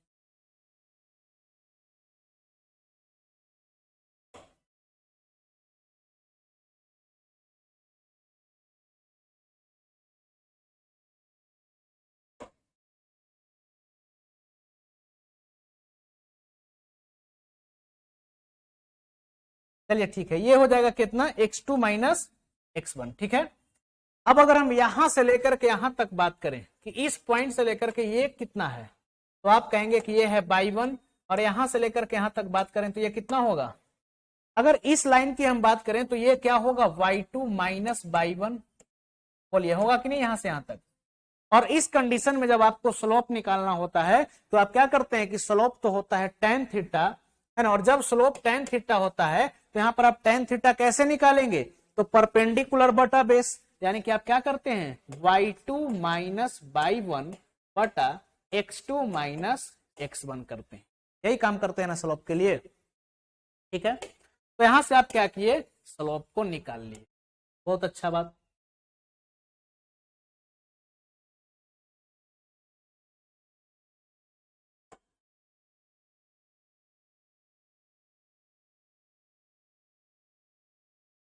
चलिए ठीक है, ये हो जाएगा कितना x2 माइनस x1, ठीक है। अब अगर हम यहां से लेकर के यहां तक बात करें कि इस पॉइंट से लेकर के ये कितना है, तो आप कहेंगे कि ये है y1, और यहां से लेकर के यहां तक बात करें तो ये कितना होगा, अगर इस लाइन की हम बात करें तो ये क्या होगा y2 माइनस y1, बोलिए होगा कि नहीं यहां से यहां तक। और इस कंडीशन में जब आपको स्लोप निकालना होता है तो आप क्या करते हैं कि स्लोप तो होता है tan थीटा, है ना, और जब स्लोप tan थीटा होता है तो यहां पर आप tan थीटा कैसे निकालेंगे, तो परपेंडिकुलर बटा बेस, यानी कि आप क्या करते हैं y2 माइनस y1 बटा x2 माइनस x1 करते हैं, यही काम करते हैं ना स्लोप के लिए, ठीक है। तो यहां से आप क्या किए, स्लोप को निकाल लिए, बहुत अच्छा बात।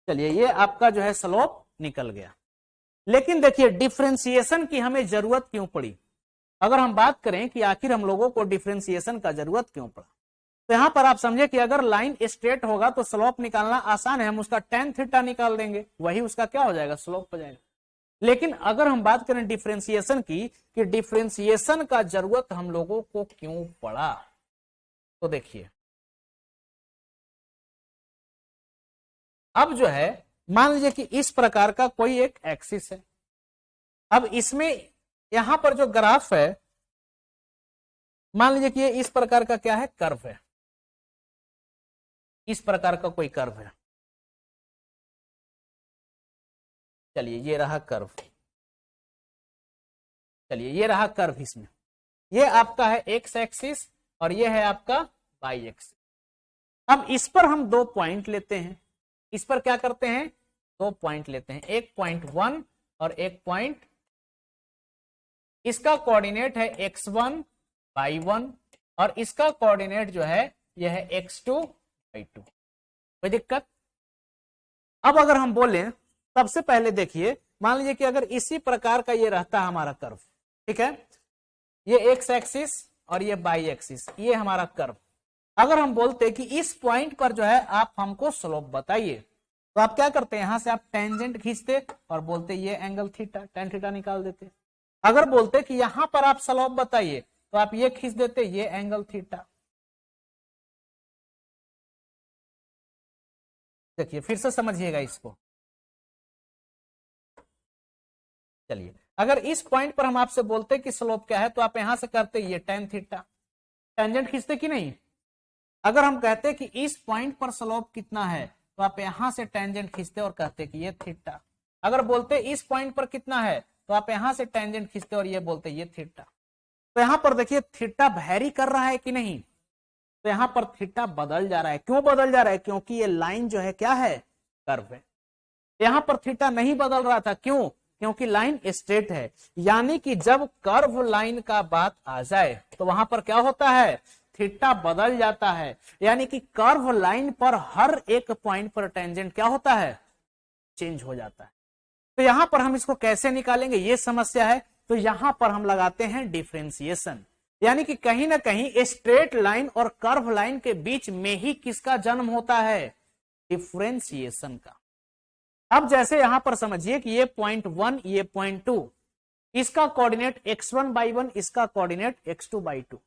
चलिए ये आपका जो है स्लोप निकल गया। लेकिन देखिए डिफरेंशिएशन की हमें जरूरत क्यों पड़ी? अगर हम बात करें कि आखिर हम लोगों को डिफरेंशिएशन का जरूरत क्यों पड़ा, तो यहां पर आप समझे कि अगर लाइन स्ट्रेट होगा तो स्लोप निकालना आसान है, हम उसका tan थीटा निकाल देंगे, वही उसका क्या हो जाएगा, स्लोप हो जाएगा। लेकिन अगर हम बात करें डिफरेंशिएशन की, कि डिफरेंशिएशन का जरूरत हम लोगों को क्यों पड़ा, तो देखिए अब जो है मान लीजिए कि इस प्रकार का कोई एक एक्सिस है, अब इसमें यहां पर जो ग्राफ है, मान लीजिए कि ये इस प्रकार का क्या है, कर्व है, इस प्रकार का कोई कर्व है। चलिए ये रहा कर्व, चलिए ये रहा कर्व, इसमें ये आपका है एक्स एक्सिस और ये है आपका वाई एक्सिस। अब इस पर हम 2 पॉइंट लेते हैं, इस पर क्या करते हैं, 2 पॉइंट लेते हैं, एक पॉइंट 1 और एक पॉइंट, इसका कोऑर्डिनेट है x1 y1 और इसका कोऑर्डिनेट जो है यह है x2 y2। कोई दिक्कत? अब अगर हम बोलें, सबसे पहले देखिए मान लीजिए कि अगर इसी प्रकार का ये रहता हमारा कर्व, ठीक है, ये एक्स एक्सिस और ये वाई एक्सिस, ये हमारा कर्व, अगर हम बोलते कि इस पॉइंट पर जो है आप हमको स्लोप बताइए, तो आप क्या करते हैं, यहां से आप टेंजेंट खींचते और बोलते ये एंगल थीटा, tan थीटा निकाल देते। अगर बोलते कि यहां पर आप स्लोप बताइए, तो आप ये खींच देते, ये एंगल थीटा। देखिए फिर से समझिएगा इसको। चलिए अगर इस पॉइंट पर हम आपसे बोलते कि स्लोप क्या है, तो आप यहां से करते ये tan थीटा, टेंजेंट खींचते कि नहीं। अगर हम कहते कि इस पॉइंट पर स्लोप कितना है, तो आप यहां से टेंजेंट खींचते और कहते कि ये थीटा। अगर बोलते इस पॉइंट पर कितना है, तो आप यहां से टेंजेंट खींचते और ये बोलते ये थीटा। तो यहां पर देखिए थीटा वैरी कर रहा है कि नहीं, तो यहां पर थीटा बदल जा रहा है। क्यों बदल जा रहा है, क्योंकि ये लाइन जो है क्या है, कर्व है। यहां पर थीटा नहीं बदल रहा था, क्यों, क्योंकि लाइन स्ट्रेट है। यानी कि जब कर्व लाइन का बात आ जाए तो वहां पर क्या होता है, थीटा बदल जाता है। यानी कि कर्व लाइन पर हर एक पॉइंट पर टेंजेंट क्या होता है, चेंज हो जाता है। तो यहां पर हम इसको कैसे निकालेंगे, ये समस्या है। तो यहां पर हम लगाते हैं डिफरेंशिएशन, यानी कि कहीं ना कहीं स्ट्रेट लाइन और कर्व लाइन के बीच में ही किसका जन्म होता है, डिफरेंशिएशन का। अब जैसे यहां पर समझिए कि ये पॉइंट 1, ये पॉइंट 2, इसका कोऑर्डिनेट x1/1, इसका कोऑर्डिनेट x2/2।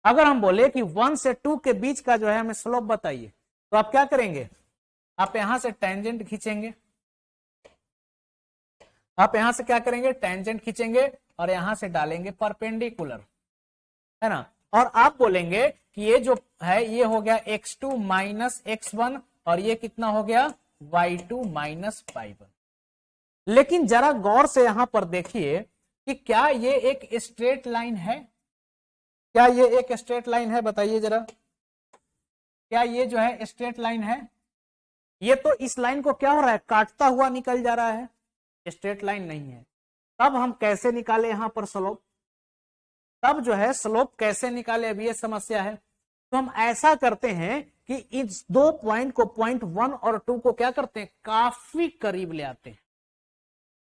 अगर हम बोले कि 1 से 2 के बीच का जो है हमें स्लोप बताइए, तो आप क्या करेंगे, आप यहां से टेंजेंट खींचेंगे, आप यहां से क्या करेंगे, टेंजेंट खींचेंगे और यहां से डालेंगे परपेंडिकुलर, है ना। और आप बोलेंगे कि ये जो है ये हो गया x2 माइनस x1 और ये कितना हो गया y2 माइनस y1। लेकिन जरा गौर से यहां पर देखिए कि क्या ये एक स्ट्रेट लाइन है, क्या ये एक स्ट्रेट लाइन है, बताइए जरा, क्या ये जो है स्ट्रेट लाइन है। ये तो इस लाइन को क्या हो रहा है, काटता हुआ निकल जा रहा है, स्ट्रेट लाइन नहीं है। तब हम कैसे निकाले यहां पर स्लोप, तब जो है स्लोप कैसे निकाले, अब ये समस्या है। तो हम ऐसा करते हैं कि इस 2 पॉइंट को, पॉइंट 1 और 2 को क्या करते हैं, काफी करीब ले आते हैं।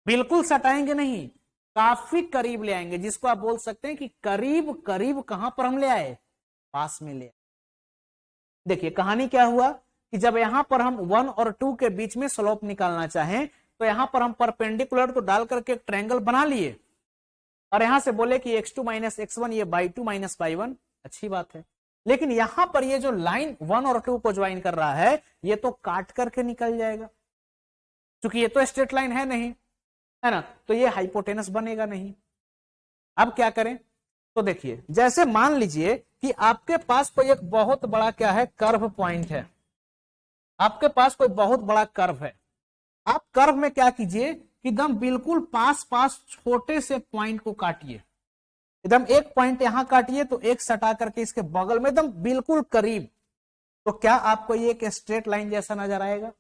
बिल्कुल सटाएंगे नहीं, काफी करीब ले आएंगे, जिसको आप बोल सकते हैं कि करीब करीब कहां पर हम ले आए, पास में ले आए। देखिए कहानी क्या हुआ कि जब यहां पर हम 1 और 2 के बीच में स्लोप निकालना चाहें, तो यहां पर हम परपेंडिकुलर तो डाल करके एक ट्रायंगल बना लिए और यहां से बोले कि x2 माइनस x1 ये y2 माइनस y1, अच्छी बात है। लेकिन यहां पर ये जो लाइन 1 और 2 को ज्वाइन कर रहा है, ये तो काट करके निकल जाएगा, क्योंकि ये तो स्ट्रेट लाइन है नहीं, है ना, तो ये हाइपोटेनस बनेगा नहीं। अब क्या करें, तो देखिए जैसे मान लीजिए कि आपके पास कोई एक बहुत बड़ा क्या है, कर्व पॉइंट है, आपके पास कोई बहुत बड़ा कर्व है। आप कर्व में क्या कीजिए कि एकदम बिल्कुल पास पास छोटे से पॉइंट को काटिए, एकदम एक पॉइंट यहां काटिए तो एक सटा करके इसके बगल में एकदम बिल्कुल करीब, तो क्या आपको ये एक स्ट्रेट लाइन जैसा नजर आएगा,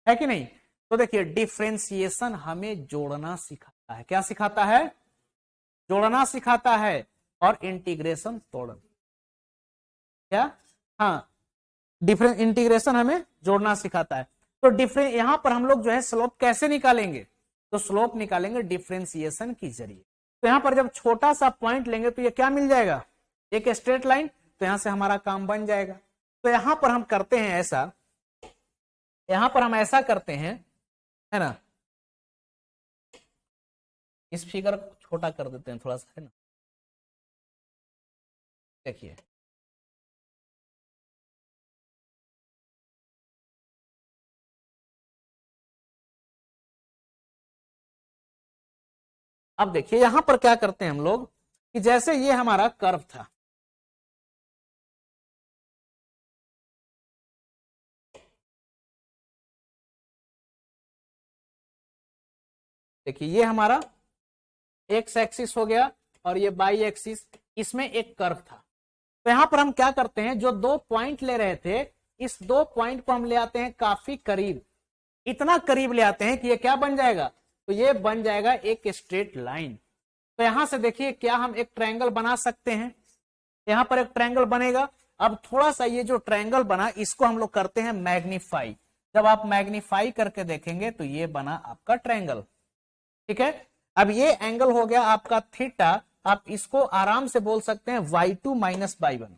है कि नहीं। तो देखिए डिफरेंशिएशन हमें जोड़ना सिखाता है, क्या सिखाता है, जोड़ना सिखाता है, और इंटीग्रेशन तोड़ना, क्या, हाँ, इंटीग्रेशन हमें जोड़ना सिखाता है। तो डिफरेंस यहां पर हम लोग जो है स्लोप कैसे निकालेंगे, तो स्लोप निकालेंगे डिफरेंशिएशन की जरिए। तो यहां पर जब छोटा सा पॉइंट लेंगे तो ये क्या मिल जाएगा, एक स्ट्रेट लाइन, तो यहां से हमारा काम बन जाएगा। तो यहां पर हम करते हैं ऐसा, यहां पर हम ऐसा करते हैं, है ना, इस फिगर को छोटा कर देते हैं थोड़ा सा, है ना, देखिए अब देखिए यहां पर क्या करते हैं हम लोग कि जैसे ये हमारा कर्व था, देखिए ये हमारा एक्स एक्सिस हो गया और ये बाई एक्सिस, इसमें एक कर्व था। तो यहां पर हम क्या करते हैं, जो दो पॉइंट ले रहे थे, इस दो पॉइंट को हम ले आते हैं काफी करीब, इतना करीब ले आते हैं कि ये क्या बन जाएगा, तो ये बन जाएगा एक स्ट्रेट लाइन। तो यहां से देखिए क्या हम एक ट्रायंगल बना सकते हैं, यहां पर एक ट्रायंगल बनेगा। अब थोड़ा सा ये जो ट्रायंगल बना इसको हम लोग करते हैं मैग्नीफाई, जब आप मैग्नीफाई करके देखेंगे तो ये बना आपका ट्रायंगल, ठीक है। अब ये एंगल हो गया आपका थीटा, आप इसको आराम से बोल सकते हैं y2 माइनस y1।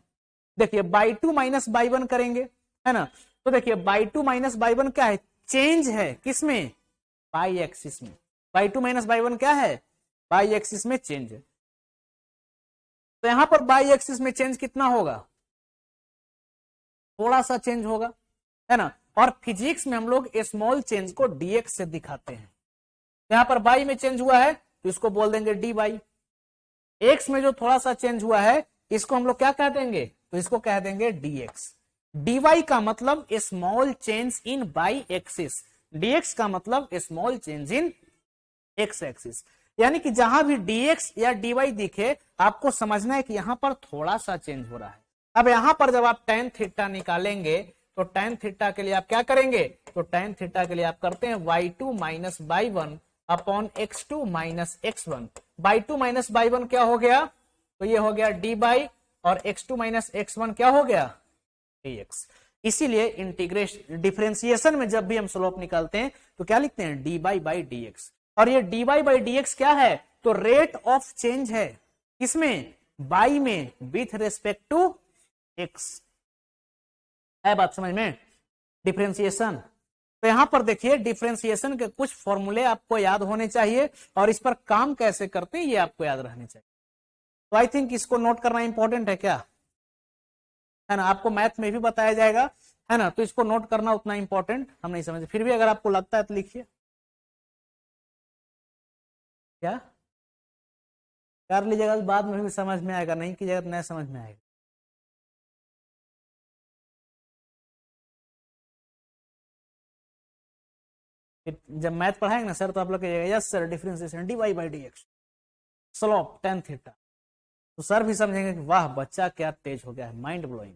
देखिए y2 माइनस y1 करेंगे, है ना, तो देखिए y2 माइनस y1 क्या है, चेंज है किसमें, बाई एक्सिस में। y2 माइनस y1 क्या है, बाई एक्सिस में चेंज है। तो यहां पर बाई एक्सिस में चेंज कितना होगा, थोड़ा सा चेंज होगा, है ना। और फिजिक्स में हम लोग स्मॉल चेंज को dx से दिखाते हैं। यहां पर बाई में चेंज हुआ है तो इसको बोल देंगे डी बाई, एक्स में जो थोड़ा सा चेंज हुआ है इसको हम लोग क्या कह देंगे, तो इसको कह देंगे dx। dy का मतलब small change in by axis, dx का मतलब small change in x axis. यानी कि जहां भी dx या dy दिखे आपको समझना है कि यहां पर थोड़ा सा चेंज हो रहा है। अब यहां पर जब आप tan थीटा निकालेंगे तो tan थीटा के लिए आप क्या करेंगे, तो tan थीटा के लिए आप करते हैं y2 minus y1 upon x2 minus x1। y2 minus y1 क्या हो गया, तो ये हो गया डी बाई, और x2 माइनस x1 क्या हो गया, dx। इसीलिए इंटीग्रेशन डिफरेंशिएशन में जब भी हम स्लोप निकालते हैं तो क्या लिखते हैं, d y by d x. और ये D y by d x क्या है, तो रेट ऑफ चेंज है, किसमें, बाई में, विथ रेस्पेक्ट टू एक्स। है बात समझ में, डिफरेंशिएशन। तो यहां पर देखिए डिफरेंशिएशन के कुछ फॉर्मूले आपको याद होने चाहिए और इस पर काम कैसे करते हैं ये आपको याद रहने चाहिए। तो आई थिंक इसको नोट करना इंपॉर्टेंट है क्या, है ना, आपको मैथ में भी बताया जाएगा, है ना, तो इसको नोट करना उतना इंपॉर्टेंट हम नहीं समझे, फिर भी अगर आपको लगता है तो लिखिए। क्या कर लीजिएगा तो बाद में भी समझ में आएगा, नहीं कीजिएगा तो नहीं समझ में आएगा। फिर जब मैथ पढ़ाएंगे ना सर तो आप लोग कहिएगा yes sir differentiation d y by d x slope tan theta, तो सर भी समझेंगे कि वाह बच्चा क्या तेज हो गया है, माइंड ब्लोइंग।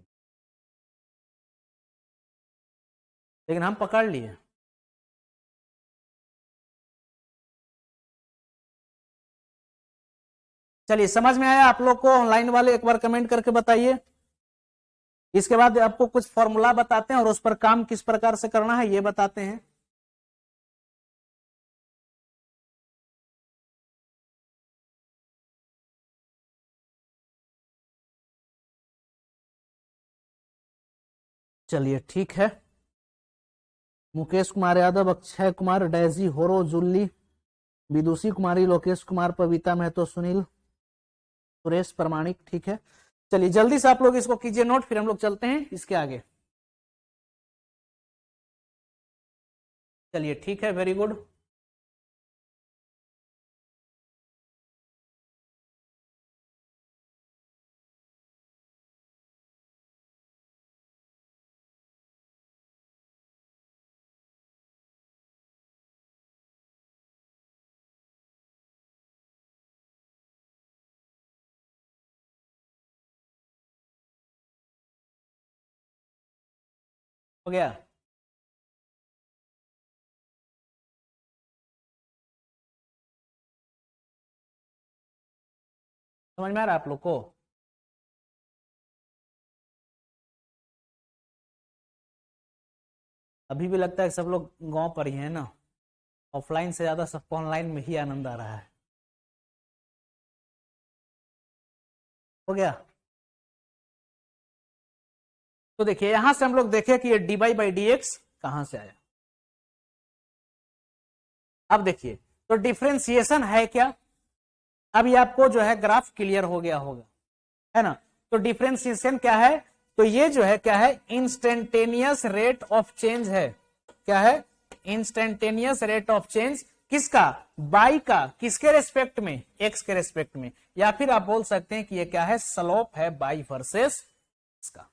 लेकिन हम पकड़ लिए। चलिए समझ में आया आप लोग को, ऑनलाइन वाले एक बार कमेंट करके बताइए। इसके बाद आपको कुछ फॉर्मूला बताते हैं और उस पर काम किस प्रकार से करना है ये बताते हैं। चलिए ठीक है, मुकेश कुमार यादव, अक्षय कुमार, डेजी होरो, जूली, विदुषी कुमारी, लोकेश कुमार, पविता महतो, सुनील, सुरेश प्रमाणिक, ठीक है। चलिए जल्दी से आप लोग इसको कीजिए नोट, फिर हम लोग चलते हैं इसके आगे। चलिए ठीक है, वेरी गुड। हो गया, समझ में आ रहा है आप लोग को। अभी भी लगता है कि सब लोग गांव पर ही है ना, ऑफलाइन से ज्यादा सबको ऑनलाइन में ही आनंद आ रहा है। हो गया। तो देखिए यहां से हम लोग देखें कि ये dy बाई डी एक्स कहां से आया। अब देखिए तो डिफ्रेंसिएशन है क्या, अब ये आपको जो है ग्राफ क्लियर हो गया होगा, है ना। तो डिफ्रेंसिएशन क्या है, तो ये जो है क्या है, इंस्टेंटेनियस रेट ऑफ चेंज है। क्या है, इंस्टेंटेनियस रेट ऑफ चेंज किसका, बाई का, किसके रेस्पेक्ट में, एक्स के रेस्पेक्ट में, या फिर आप बोल सकते हैं कि ये क्या है, स्लोप है बाई वर्सेस इसका,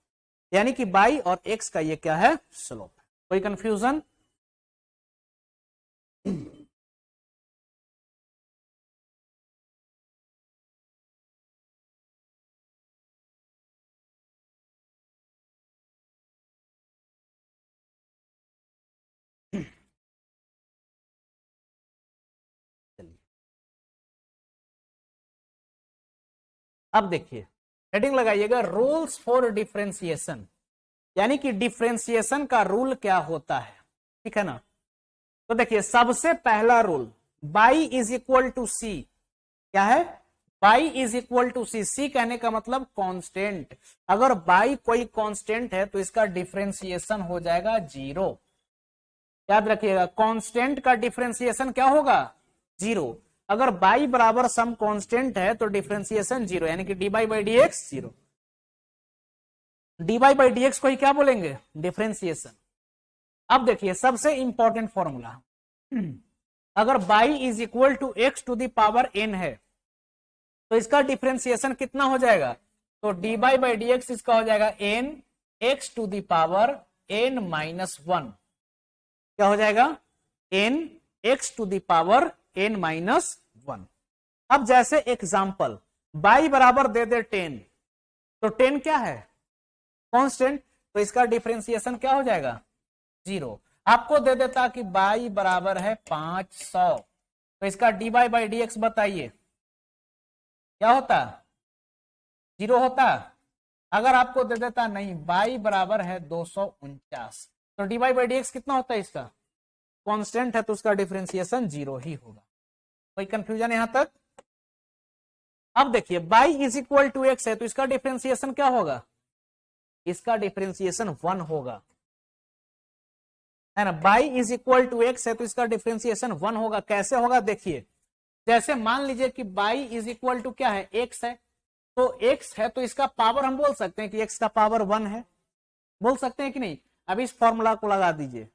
यानी कि बाई और एक्स का ये क्या है, स्लोप है। कोई कंफ्यूजन? अब देखिए हेडिंग लगाइएगा, रूल्स फॉर डिफरेंशिएशन, यानी कि डिफरेंशिएशन का रूल क्या होता है, ठीक है ना। तो देखिए सबसे पहला rule, y is equal to c, क्या है, y is equal to c, c कहने का मतलब कांस्टेंट, अगर बाई कोई कांस्टेंट है तो इसका डिफरेंशिएशन हो जाएगा जीरो। याद रखिएगा कांस्टेंट का डिफरेंशिएशन क्या होगा, जीरो। अगर बाई बराबर सम कांस्टेंट है तो डिफरेंशिएशन जीरो, यानी कि d y by d x zero. D y by d x को ही क्या बोलेंगे, डिफरेंशिएशन। अब देखिए सबसे इंपॉर्टेंट फॉर्मूला, अगर y is equal to x to the power n है तो इसका डिफरेंशिएशन कितना हो जाएगा, तो d y by d x इसका हो जाएगा n x to the power n minus one. क्या हो जाएगा, n x to the power n minus one. अब जैसे एग्जाम्पल बाई बराबर दे दे 10, तो 10 क्या है, कांस्टेंट, तो इसका डिफरेंशिएशन क्या हो जाएगा, जीरो। आपको दे देता कि बाई बराबर है 500, तो इसका D y by d x बताइए क्या होता, जीरो होता। अगर आपको दे देता नहीं बाई बराबर है 249, तो d y by d x कितना होता है, इसका कांस्टेंट है तो उसका डिफरेंशिएशन जीरो ही होगा। कोई कंफ्यूजन यहां तक? अब देखिए y is equal to x है तो इसका डिफरेंशिएशन क्या होगा, इसका डिफरेंशिएशन 1 होगा, है ना। Y is equal to x है तो इसका डिफरेंशिएशन 1 होगा। कैसे होगा देखिए, जैसे मान लीजिए कि बाई इज इक्वल टू क्या है, एक्स है, तो एक्स है तो इसका पावर हम बोल सकते हैं कि एक्स का पावर 1 है, बोल सकते हैं कि नहीं। अब इस फॉर्मूला को लगा दीजिए,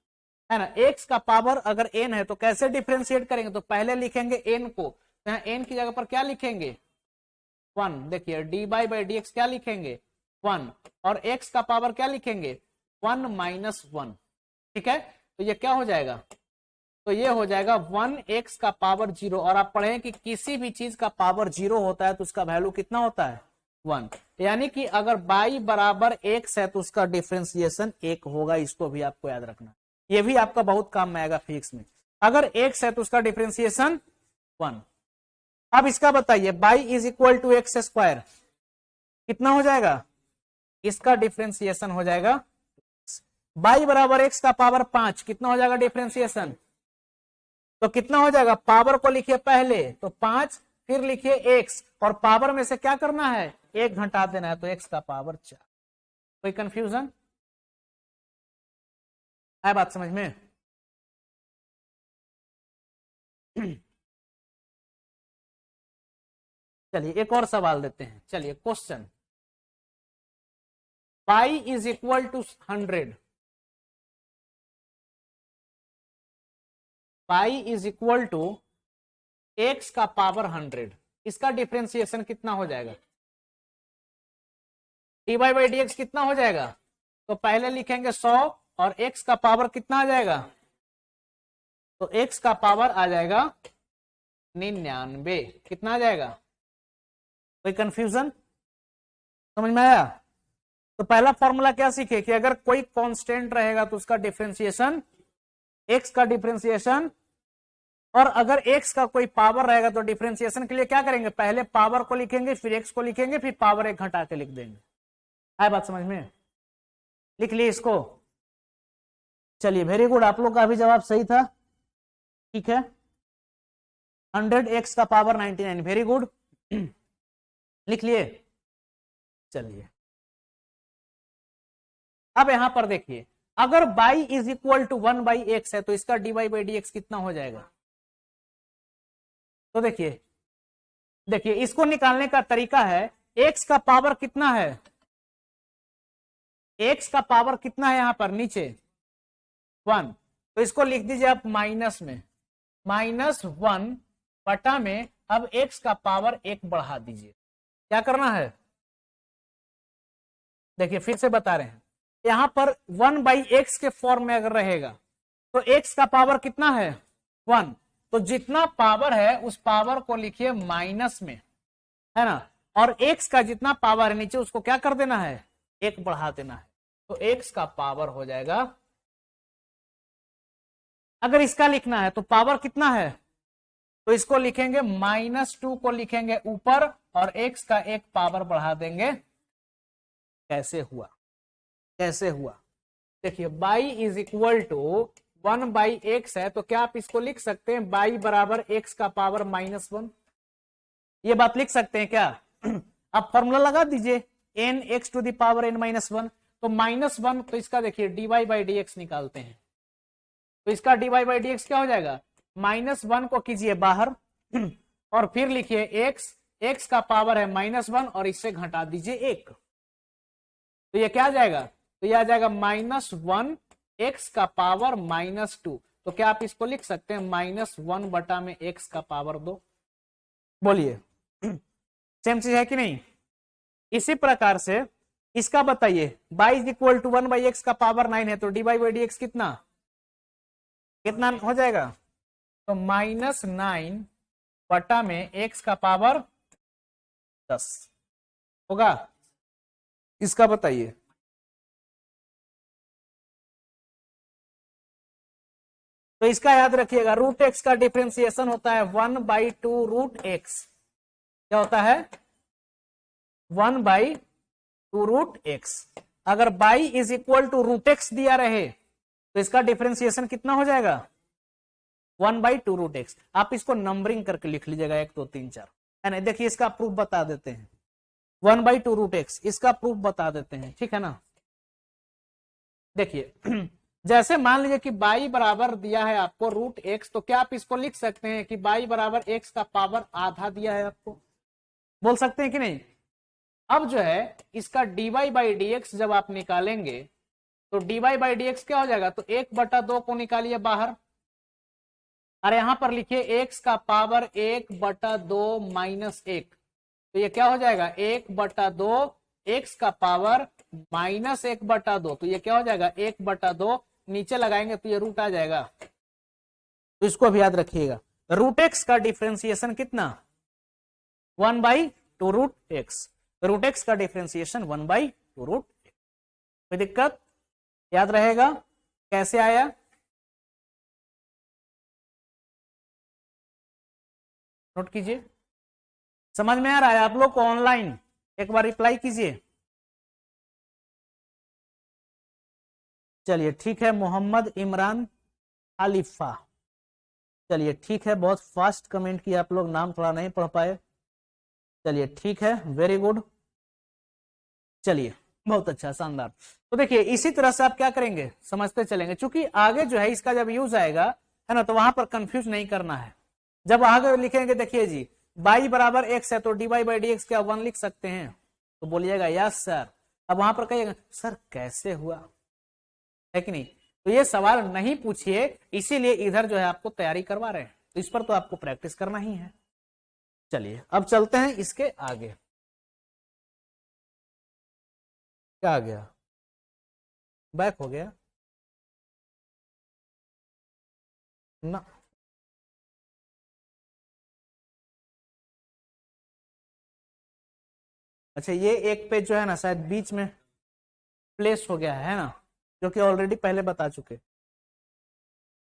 है ना, एक्स का पावर अगर एन है तो कैसे डिफरेंशिएट करेंगे, तो पहले लिखेंगे एन को, तो यहाँ एन की जगह पर क्या लिखेंगे, 1। देखिए D y by d x क्या लिखेंगे, 1, और एक्स का पावर क्या लिखेंगे, 1 माइनस 1, ठीक है। तो ये क्या हो जाएगा, तो ये हो जाएगा 1x का पावर 0, और आप पढ़े कि किसी भी चीज का पावर 0 होता है तो उसका वैल्यू कितना होता है, 1। यानी कि अगर बाई बराबर x है तो उसका डिफरेंशिएशन 1 होगा, इसको भी आपको याद रखना, ये भी आपका बहुत काम में आएगा फिजिक्स में। अगर x है तो उसका डिफरेंशिएशन 1। अब इसका बताइए y is equal to x square कितना हो जाएगा, इसका डिफरेंशिएशन हो जाएगा, बाई बराबर एक्स का पावर 5 कितना हो जाएगा डिफरेंशिएशन, तो कितना हो जाएगा, पावर को लिखिए पहले तो 5, फिर लिखिए एक्स, और पावर में से क्या करना है, 1 घटा देना है, तो एक्स का पावर 4। कोई कंफ्यूजन है बात समझ में? चलिए एक और सवाल देते हैं, चलिए question, y is equal to 100, y is equal to x का पावर 100, इसका डिफरेंशिएशन कितना हो जाएगा, d y by d x कितना हो जाएगा, तो पहले लिखेंगे 100, और एक्स का पावर कितना आ जाएगा, तो एक्स का पावर आ जाएगा 99, कितना आ जाएगा। कोई कंफ्यूजन समझ में आया? तो पहला फॉर्मूला क्या सीखे कि अगर कोई कांस्टेंट रहेगा तो उसका डिफरेंशिएशन, एक्स का डिफरेंशिएशन, और अगर एक्स का कोई पावर रहेगा तो डिफरेंशिएशन के लिए क्या करेंगे, पहले पावर को लिखेंगे, फिर एक्स को लिखेंगे, फिर पावर 1 घटा के लिख देंगे। आए बात समझ में? लिख लिए इसको। चलिए वेरी गुड, आप लोग का भी जवाब सही था। ठीक है, 100x का पावर 99, वेरी गुड। लिख लिए। चलिए अब यहां पर देखिए, अगर y is equal to 1/x है तो इसका dy/dx कितना हो जाएगा। तो देखिए देखिए इसको निकालने का तरीका है, x का पावर कितना है, x का पावर कितना है यहां पर नीचे 1, तो इसको लिख दीजिए आप माइनस में, -1 बटा में अब x का पावर 1 बढ़ा दीजिए। क्या करना है, देखिए फिर से बता रहे हैं, यहां पर 1/x के फॉर्म में अगर रहेगा तो x का पावर कितना है 1, तो जितना पावर है उस पावर को लिखिए माइनस में, है ना, और x का जितना पावर है नीचे उसको क्या कर देना है, 1 बढ़ा देना है, तो x का पावर हो जाएगा, अगर इसका लिखना है तो पावर कितना है, तो इसको लिखेंगे -2 को लिखेंगे ऊपर और x का 1 पावर बढ़ा देंगे। कैसे हुआ, कैसे हुआ, देखिए y is equal to 1/x है, तो क्या आप इसको लिख सकते हैं y बराबर x का पावर -1, ये बात लिख सकते हैं क्या। अब फॉर्मूला लगा दीजिए nx to the power n-1, तो -1, तो इसका देखिए dy/dx निकालते हैं, तो इसका dy/dx क्या हो जाएगा, -1 को कीजिए बाहर और फिर लिखिए x का पावर है -1 और इससे घटा दीजिए 1, तो ये क्या आ जाएगा, तो ये आ जाएगा -1 x का पावर -2, तो क्या आप इसको लिख सकते हैं -1 बटा में x का पावर 2, बोलिए सेम चीज है कि नहीं। इसी प्रकार से इसका बताइए y is equal to 1/x का पावर 9 है, तो dy/dx कितना कितना हो जाएगा, तो -9 बटा में x का पावर 10 होगा, इसका बताइए। तो इसका याद रखिएगा, √x का डिफरेंशिएशन होता है 1/2 √x, क्या होता है 1/2 √x, अगर y is equal to √x दिया रहे तो इसका डिफरेंशिएशन कितना हो जाएगा 1/2 √x, आप इसको नंबरिंग करके लिख लीजिएगा 1 2 3 4, है ना। देखिए इसका प्रूफ बता देते हैं, 1/2 √x इसका प्रूफ बता देते हैं, ठीक है ना। देखिए जैसे मान लीजिए कि y बराबर दिया है आपको √x, तो क्या आप इसको लिख सकते हैं कि y बराबर x का पावर आधा दिया है आपको, बोल सकते हैं कि नहीं। अब जो है इसका dy/dx जब आप निकालेंगे तो dy/dx क्या हो जाएगा, तो 1/2 को निकालिए बाहर, और यहां पर लिखिए x का पावर 1/2 -1, तो ये क्या हो जाएगा 1/2 x का पावर -1/2, तो ये क्या हो जाएगा 1/2, नीचे लगाएंगे तो ये रूट आ जाएगा, तो इसको भी याद रखिएगा। √x का डिफरेंशिएशन कितना 1/2 √x, √x का डिफरेंशिएशन 1/2 √x, कोई दिक्कत, याद रहेगा कैसे आया। नोट कीजिए, समझ में आ रहा है आप लोग को, ऑनलाइन एक बार रिप्लाई कीजिए। चलिए ठीक है, मोहम्मद इमरान आलिफा, चलिए ठीक है, बहुत फास्ट कमेंट किया आप लोग, नाम थोड़ा नहीं पढ़ पाए, चलिए ठीक है, वेरी गुड, चलिए बहुत अच्छा शानदार। तो देखिए इसी तरह से आप क्या करेंगे समझते चलेंगे, क्योंकि आगे जो है इसका जब यूज आएगा है ना, तो वहां पर कंफ्यूज नहीं करना है। जब आगे लिखेंगे देखिए जी y बराबर x है तो dy/dx क्या 1 लिख सकते हैं, तो बोलिएगा यस सर, अब वहां पर कहिएगा सर कैसे हुआ, है कि नहीं। तो ये सवाल नहीं पूछिए, इसीलिए इधर जो है आपको तैयारी करवा रहे हैं, तो इस पर तो आपको प्रैक्टिस करना ही है। चलिए अब चलते हैं इसके आगे, क्या आ गया, बैक हो गया ना, अच्छा ये एक पेज जो है ना शायद बीच में प्लेस हो गया है ना, जो कि ऑलरेडी पहले बता चुके।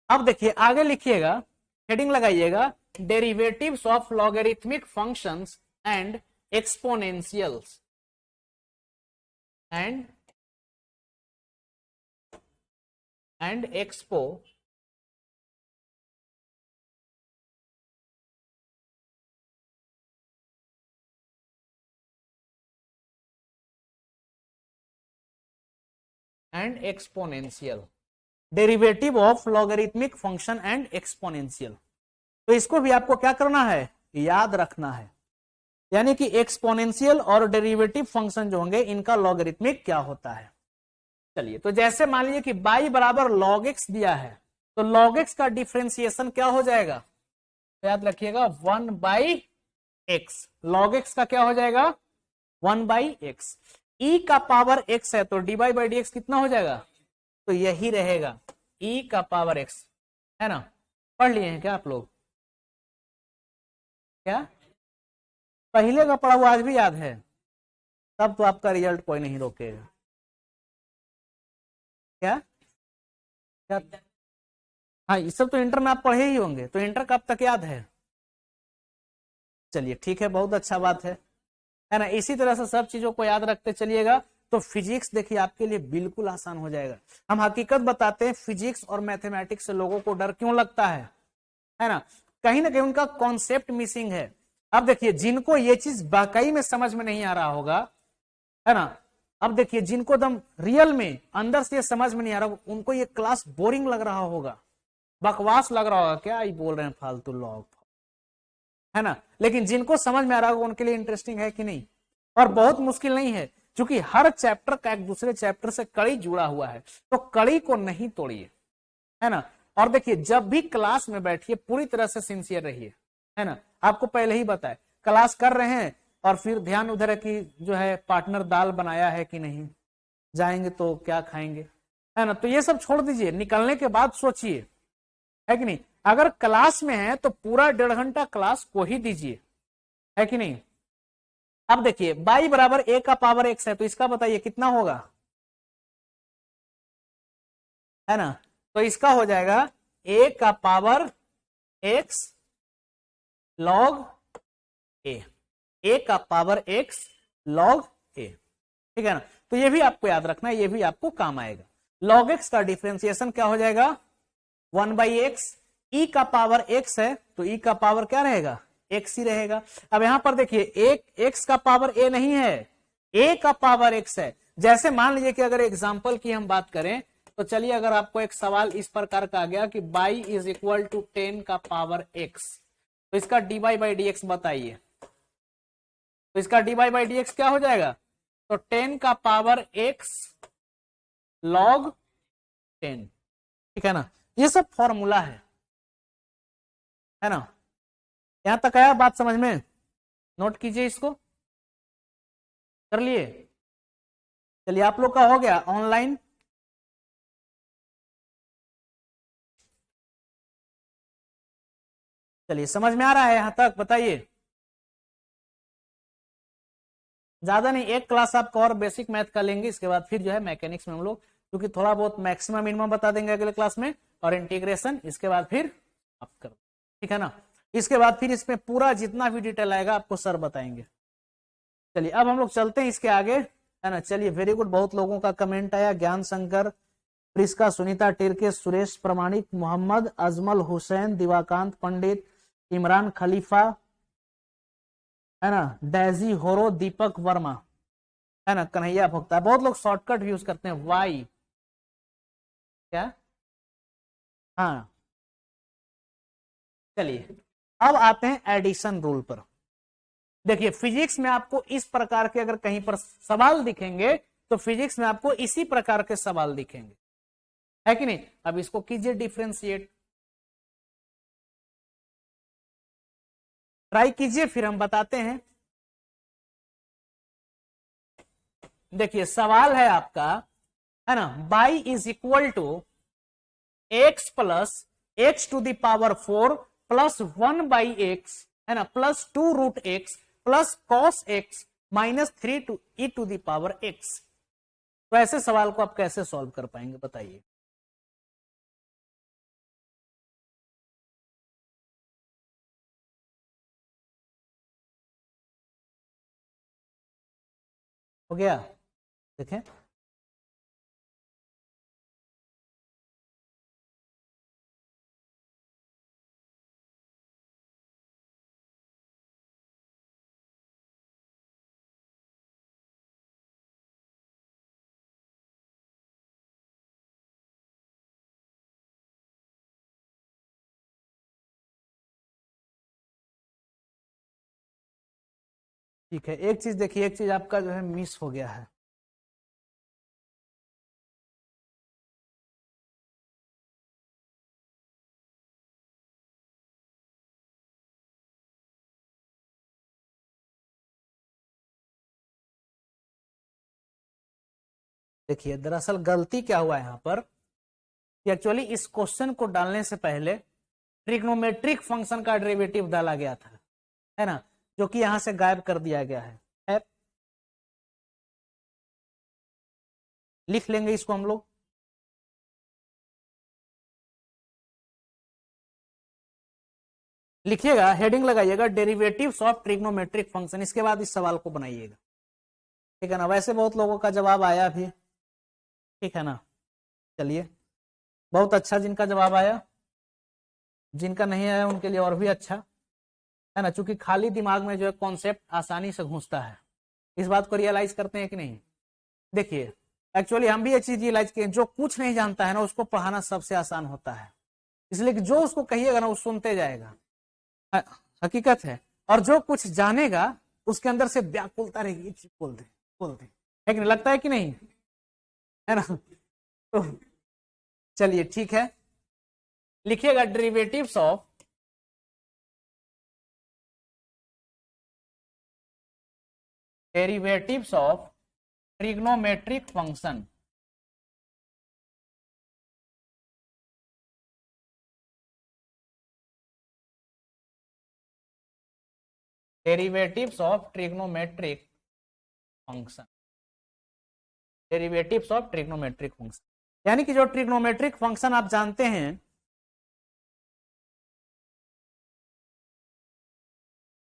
अब देखिए आगे लिखिएगा, हेडिंग लगाइएगा, derivatives of logarithmic functions and एक्सपोनेंशियल्स and and expo and exponential, derivative of logarithmic function and exponential. तो इसको भी आपको क्या करना है, याद रखना है, यानी कि एक्सपोनेंशियल और डेरिवेटिव फंक्शन जो होंगे इनका लॉगरिथमिक क्या होता है। चलिए, तो जैसे मान लीजिए कि y बराबर log x दिया है, तो log x का डिफरेंशिएशन क्या हो जाएगा, तो याद रखिएगा 1/x। log x का क्या हो जाएगा 1/x। e का पावर x है तो dy/dx कितना हो जाएगा, तो यही रहेगा e का पावर x, है ना। पढ़ लिए हैं क्या आप लोग, क्या पहले का पढ़ा हुआ आज भी याद है, तब तो आपका रिजल्ट कोई नहीं रोकेगा। क्या क्या, हाँ ये सब तो इंटर में आप पढ़े ही होंगे, तो इंटर कब तक याद है। चलिए ठीक है, बहुत अच्छा बात है ना। इसी तरह से सब चीजों को याद रखते चलिएगा, तो फिजिक्स देखिए आपके लिए बिल्कुल आसान हो जाएगा। हम हकीकत बताते हैं, फिजिक्स और मैथमेटिक्स से लोगों को डर क्यों लगता है ना, कहीं ना कहीं उनका कॉन्सेप्ट मिसिंग है। अब देखिए जिनको ये चीज वाकई में समझ में नहीं आ रहा होगा, है ना, अब देखिए जिनको एकदम रियल में अंदर से समझ में नहीं आ रहा, उनको ये क्लास बोरिंग लग रहा होगा, बकवास लग रहा होगा, क्या ही बोल रहे हैं फालतू लोग, है ना। लेकिन जिनको समझ में आ रहा होगा उनके लिए इंटरेस्टिंग है कि नहीं, और बहुत मुश्किल नहीं है, क्योंकि हर चैप्टर का एक दूसरे चैप्टर से कड़ी जुड़ा हुआ है, तो कड़ी को नहीं तोड़िए, है ना। और देखिए जब भी क्लास में बैठिए पूरी तरह से सिंसियर रहिए, है ना। आपको पहले ही बताए क्लास कर रहे हैं और फिर ध्यान उधर है कि जो है पार्टनर दाल बनाया है कि नहीं, जाएंगे तो क्या खाएंगे, है ना। तो ये सब छोड़ दीजिए, निकलने के बाद सोचिए, है कि नहीं। अगर क्लास में है तो पूरा 1.5 घंटा क्लास को ही दीजिए, है कि नहीं। अब देखिए y बराबर a का पावर x है, तो इसका बताइए कितना होगा, है ना। तो इसका हो जाएगा a का पावर x log a का पावर x log a, ठीक है ना। तो ये भी आपको याद रखना है, ये भी आपको काम आएगा। log x का डिफरेंशिएशन क्या हो जाएगा 1/x, e का पावर x है तो e का पावर क्या रहेगा x ही रहेगा। अब यहां पर देखिए एक x का पावर a नहीं है, a का पावर x है। जैसे मान लीजिए कि अगर एग्जांपल की हम बात करें, तो चलिए अगर आपको एक सवाल इस प्रकार का आ गया कि y इज इक्वल टू 10 का पावर x, तो इसका dy/dx बताइए, तो इसका dy/dx क्या हो जाएगा, तो 10 का पावर x log 10, ठीक है ना। ये सब फॉर्मूला है ना। यहां तक आया बात समझ में, नोट कीजिए इसको, कर लिए। चलिए आप लोग का हो गया ऑनलाइन, चलिए समझ में आ रहा है यहां तक, बताइए। ज्यादा नहीं, एक क्लास आपका और बेसिक मैथ का लेंगे, इसके बाद फिर जो है मैकेनिक्स में हम लोग, क्योंकि थोड़ा बहुत मैक्सिमम मिनिमम बता देंगे अगले क्लास में, और इंटीग्रेशन इसके बाद फिर आप कर, ठीक है ना। इसके बाद फिर इसमें पूरा जितना भी डिटेल आएगा आपको सर बताएंगे। चलिए अब हम लोग चलते हैं इसके आगे, है ना। चलिए वेरी गुड, बहुत लोगों का कमेंट आया, ज्ञान शंकर, प्रिस्का, सुनीता टिरके, सुरेश प्रमाणिक, मोहम्मद अजमल हुसैन, दिवाकांत पंडित, इमरान खलीफा, है ना, डेजी होरो, दीपक वर्मा, है ना, कन्हैया भुगता। बहुत लोग शॉर्टकट यूज करते हैं वाई, क्या, हाँ। चलिए अब आते हैं एडिशन रूल पर। देखिए फिजिक्स में आपको इस प्रकार के अगर कहीं पर सवाल दिखेंगे, तो फिजिक्स में आपको इसी प्रकार के सवाल दिखेंगे, है कि नहीं। अब इसको कीजिए डिफ्रेंशिएट, ट्राई कीजिए, फिर हम बताते हैं। देखिए सवाल है आपका, है ना, y is equal to x plus x to the power 4 plus 1/x, है ना, plus 2√x plus cos x minus 3 to the power x। तो ऐसे सवाल को आप कैसे सॉल्व कर पाएंगे बताइए। हो गया, देखें ठीक है, एक चीज देखिए, एक चीज आपका जो है मिस हो गया है। देखिए दरअसल गलती क्या हुआ यहाँ पर कि एक्चुअली इस क्वेश्चन को डालने से पहले ट्रिग्नोमेट्रिक फंक्शन का डेरिवेटिव डाला गया था, है ना, जो कि यहां से गायब कर दिया गया है। लिख लेंगे इसको हम लोग। लिखिएगा, हेडिंग लगाइएगा डेरिवेटिव्स ऑफ ट्रिग्नोमेट्रिक फंक्शन, इसके बाद इस सवाल को बनाइएगा। ठीक है ना, वैसे बहुत लोगों का जवाब आया भी, ठीक है ना। चलिए, बहुत अच्छा जिनका जवाब आया, जिनका नहीं आया उनके लिए और भी अच्छा, है ना, चूंकि खाली दिमाग में जो है कॉन्सेप्ट आसानी से घुसता है। इस बात को रियलाइज करते हैं कि नहीं। देखिए एक्चुअली हम भी ये चीज रियलाइज किए, जो कुछ नहीं जानता है ना उसको पढ़ाना सबसे आसान होता है, इसलिए कि जो उसको कहिएगा ना वो सुनते जाएगा। हकीकत है। और जो कुछ जानेगा उसके अंदर से व्याकुलता रहेगी, बोल दे बोल दे, है कि नहीं, लगता है कि नहीं, है ना। तो चलिए ठीक है, लिखिएगा derivatives of trigonometric function. Derivatives of trigonometric function, derivatives of trigonometric function, यानी कि जो ट्रिग्नोमेट्रिक फंक्शन आप जानते हैं।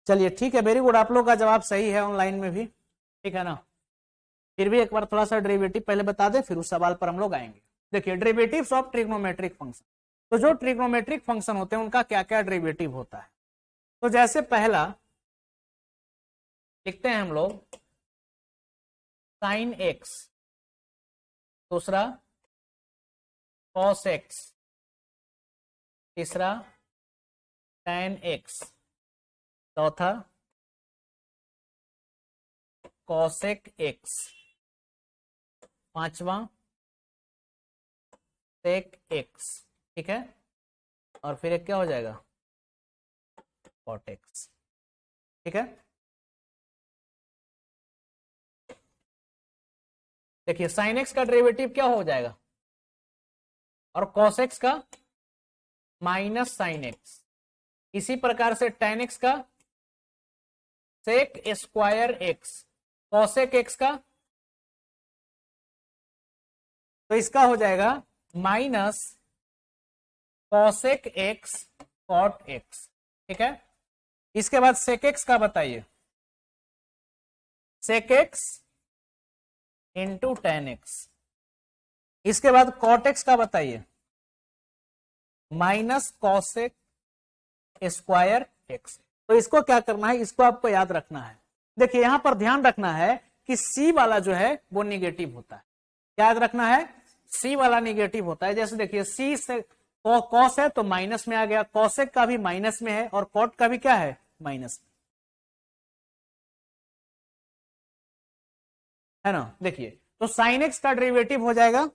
चलिए ठीक है, वेरी गुड, आप लोग का जवाब सही है ऑनलाइन में भी, ठीक है ना। फिर भी एक बार थोड़ा सा डेरिवेटिव पहले बता दें, फिर उस सवाल पर हम लोग आएंगे। देखिए डेरिवेटिव्स ऑफ ट्रिग्नोमेट्रिक फंक्शन, तो जो ट्रिग्नोमेट्रिक फंक्शन होते हैं उनका क्या क्या डेरिवेटिव होता है। तो जैसे पहला लिखते हैं हम लोग साइन एक्स, दूसरा कॉस एक्स, तीसरा tan एक्स, चौथा कॉसेक एक्स, पांचवा सेक एक्स, ठीक है, और फिर एक क्या हो जाएगा कॉट एक्स, ठीक है। देखिए साइन एक्स का डेरिवेटिव क्या हो जाएगा, और कॉस एक्स का माइनस साइन एक्स, इसी प्रकार से tan एक्स का sec square x, cosec x का, तो इसका हो जाएगा minus cosec x cot x, ठीक है। इसके बाद सेक एक्स का बताइए, sec x into tan x. इसके बाद कॉट एक्स का बताइए, माइनस कॉसेक स्क्वायर एक्स। तो इसको क्या करना है, इसको आपको याद रखना है। देखिए यहां पर ध्यान रखना है कि सी वाला जो है वो निगेटिव होता है, क्या याद रखना है, सी वाला निगेटिव होता है। जैसे देखिए सी से कॉस है तो माइनस में आ गया, कॉसेक का भी माइनस में है और कॉट का भी क्या है माइनस में, है ना। देखिए तो साइन एक्स का डेरिवेटिव हो जाएगा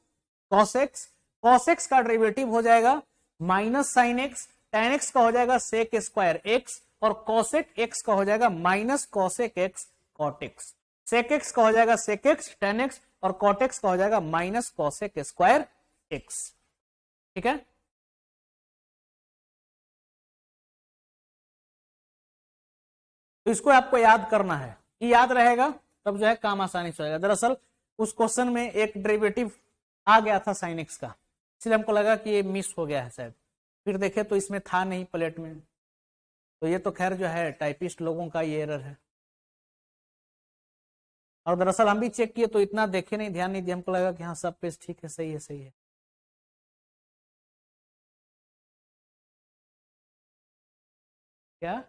कॉस एक्स, कॉस एक्स का डेरिवेटिव हो जाएगा minus sine x, tan x का हो जाएगा सेक स्क्वायर एक्स, और कॉसेक एक्स का हो जाएगा minus cosec x cot x. Sec x का हो जाएगा सेक एक्स टेन एक्स, और कॉट एक्स का हो जाएगा माइनस कॉसेक स्क्वायर एक्स, ठीक है। तो इसको आपको याद करना है, ये याद रहेगा तब जो है काम आसानी से होगा। दरअसल उस क्वेश्चन में एक डेरिवेटिव आ गया था साइन एक्स का, इसलिए हमको लगा कि ये मिस हो गया है शायद, फिर देखे तो इसमें था नहीं प्लेट में। तो ये तो खैर जो है टाइपिस्ट लोगों का ये एरर है, और दरअसल हम भी चेक किए तो इतना देखे नहीं, ध्यान नहीं दिया, हमको लगा कि हाँ सब पेज ठीक है, सही है सही है। क्या,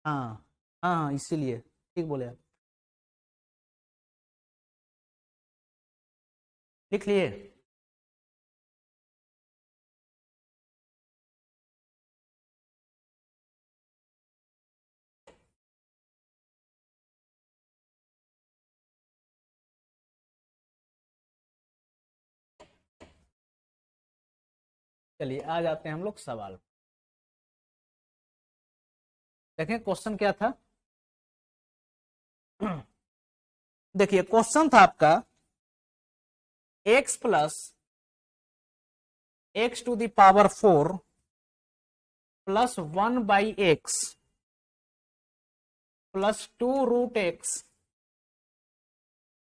हाँ हाँ हाँ, इसीलिए ठीक बोले आप। लिख लिए। चलिए आ जाते हैं हम लोग सवाल। देखें क्वेश्चन क्या था। देखिए क्वेश्चन था आपका x plus x to the power 4 plus 1/x plus 2√x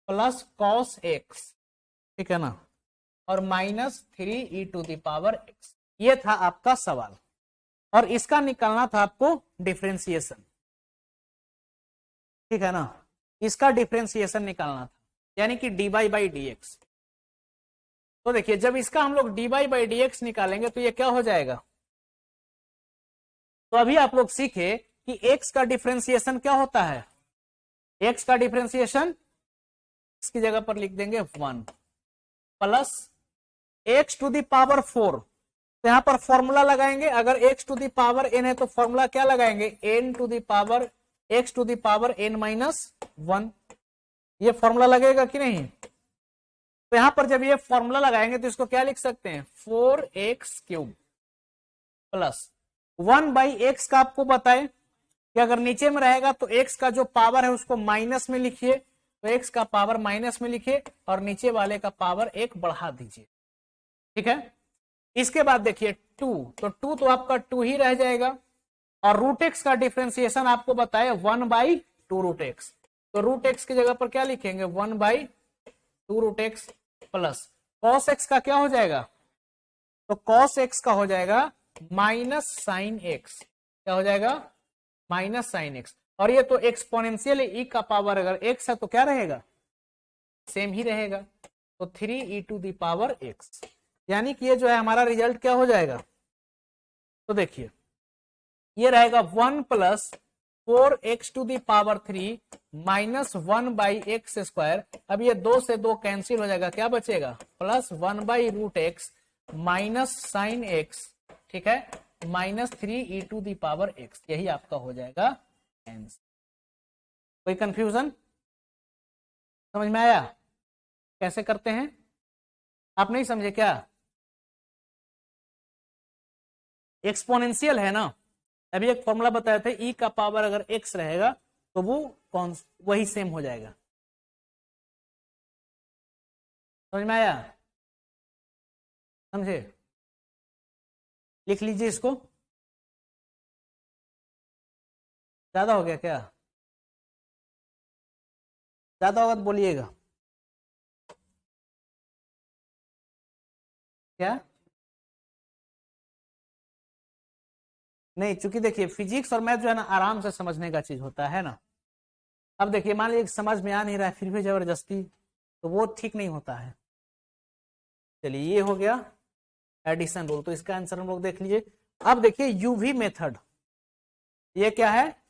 plus cos x, ठीक है ना, और -3e⁻x। ये था आपका सवाल और इसका निकालना था आपको डिफरेंशिएशन, ठीक है ना, इसका डिफरेंशिएशन निकालना था, यानी कि dy/dx। तो देखिए जब इसका हम लोग dy/dx निकालेंगे तो ये क्या हो जाएगा। तो अभी आप लोग सीखे कि x का डिफरेंशिएशन क्या होता है। x का डिफरेंशिएशन इसकी जगह पर लिख देंगे 1 plus x to the power 4। तो यहां पर फॉर्मूला लगाएंगे, अगर x to the power n है तो फॉर्मूला क्या लगाएंगे, n to the power x to the power n-1। ये फॉर्मूला लगेगा कि नहीं। तो यहां पर जब ये फॉर्मूला लगाएंगे तो इसको क्या लिख सकते हैं, 4x³ प्लस 1/x का आपको बताए कि अगर नीचे में रहेगा तो x का जो पावर है उसको माइनस में लिखिए, तो x का पावर माइनस में लिखिए और नीचे वाले का पावर 1 बढ़ा दीजिए, ठीक है। इसके बाद देखिए 2, तो 2 तो आपका 2 ही रह जाएगा और √x का डिफरेंशिएशन आपको बताए 1/2√x। तो √x की जगह पर क्या लिखेंगे, 1/2√x प्लस cos x का क्या हो जाएगा, तो cos x का हो जाएगा -sin x। क्या हो जाएगा, -sin x। और ये तो एक्सपोनेंशियल e का पावर अगर x है तो क्या रहेगा, सेम ही रहेगा, तो 3e⁻x। यानी कि ये जो है हमारा रिजल्ट क्या हो जाएगा। तो देखिए ये रहेगा 1 plus 4x to the power 3 minus 1/x²। अब ये 2 से 2 कैंसिल हो जाएगा, क्या बचेगा, plus 1/√x minus sign x, ठीक है, -3e⁻x। यही आपका हो जाएगा आंसर। कोई कंफ्यूजन, समझ में आया कैसे करते हैं, आप नहीं समझे क्या। एक्सपोनेंशियल है ना, अभी एक फॉर्मूला बताया था, ई का पावर अगर x रहेगा तो वो कौन वही सेम हो जाएगा। समझ में आया, समझे, लिख लीजिए इसको। ज्यादा हो गया क्या, ज्यादा होगा तो बोलिएगा। क्या नहीं, चूंकि देखिए फिजिक्स और मैथ जो है ना आराम से समझने का चीज होता है ना। अब देखिए मान लीजिए समझ में आ नहीं रहा है फिर भी जबरदस्ती, तो वो ठीक नहीं होता है। चलिए ये हो गया एडिशन रूल, तो इसका आंसर हम लोग देख लीजिए। अब देखिए यूवी मेथड, ये क्या है,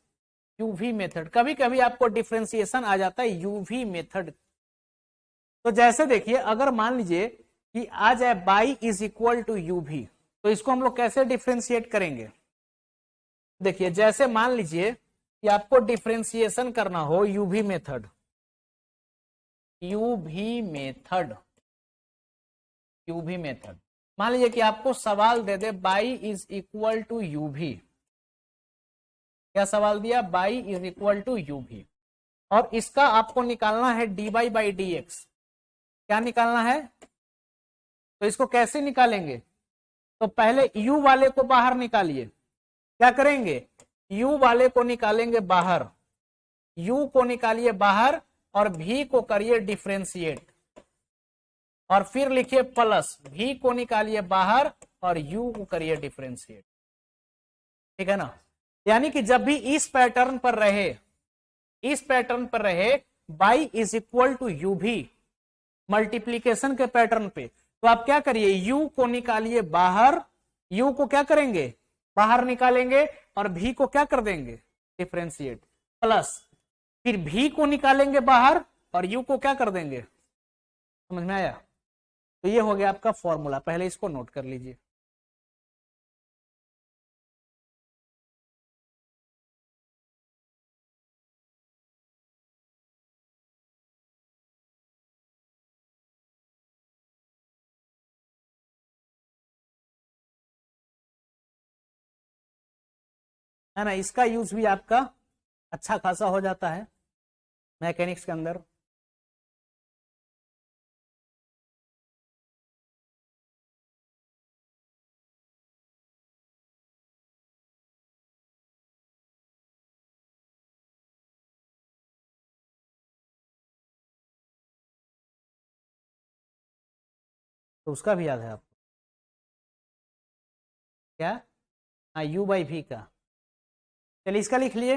यूवी मेथड। कभी कभी आपको डिफरेंशिएशन आ जाता है यूवी मेथड। तो जैसे देखिए अगर मान लीजिए कि आ जाए y is equal to UV, तो इसको हम लोग कैसे डिफरेंशिएट करेंगे। देखिए जैसे मान लीजिए कि आपको डिफरेंशिएशन करना हो UV method, UV method, UV method. मान लीजिए कि आपको सवाल दे दे y is equal to UV, क्या सवाल दिया, y is equal to UV, और इसका आपको निकालना है dy/dx। क्या निकालना है, तो इसको कैसे निकालेंगे, तो पहले u वाले को बाहर निकालिए। क्या करेंगे, u वाले को निकालेंगे बाहर, u को निकालिए बाहर और v को करिए डिफरेंशिएट, और फिर लिखिए प्लस v को निकालिए बाहर और u को करिए डिफरेंशिएट, ठीक है ना। यानी कि जब भी इस पैटर्न पर रहे, इस पैटर्न पर रहे y is equal to u v multiplication के पैटर्न पे, तो आप क्या करिए u को निकालिए बाहर, u को क्या करेंगे बाहर निकालेंगे और v को क्या कर देंगे डिफरेंशिएट, प्लस फिर v को निकालेंगे बाहर और u को क्या कर देंगे। समझ में आया, तो ये हो गया आपका फॉर्मूला, पहले इसको नोट कर लीजिए। है ना, इसका यूज भी आपका अच्छा खासा हो जाता है मैकेनिक्स के अंदर। तो उसका भी याद है आपको क्या? हाँ, यू बाई भी का। चलिए इसका लिख लिए।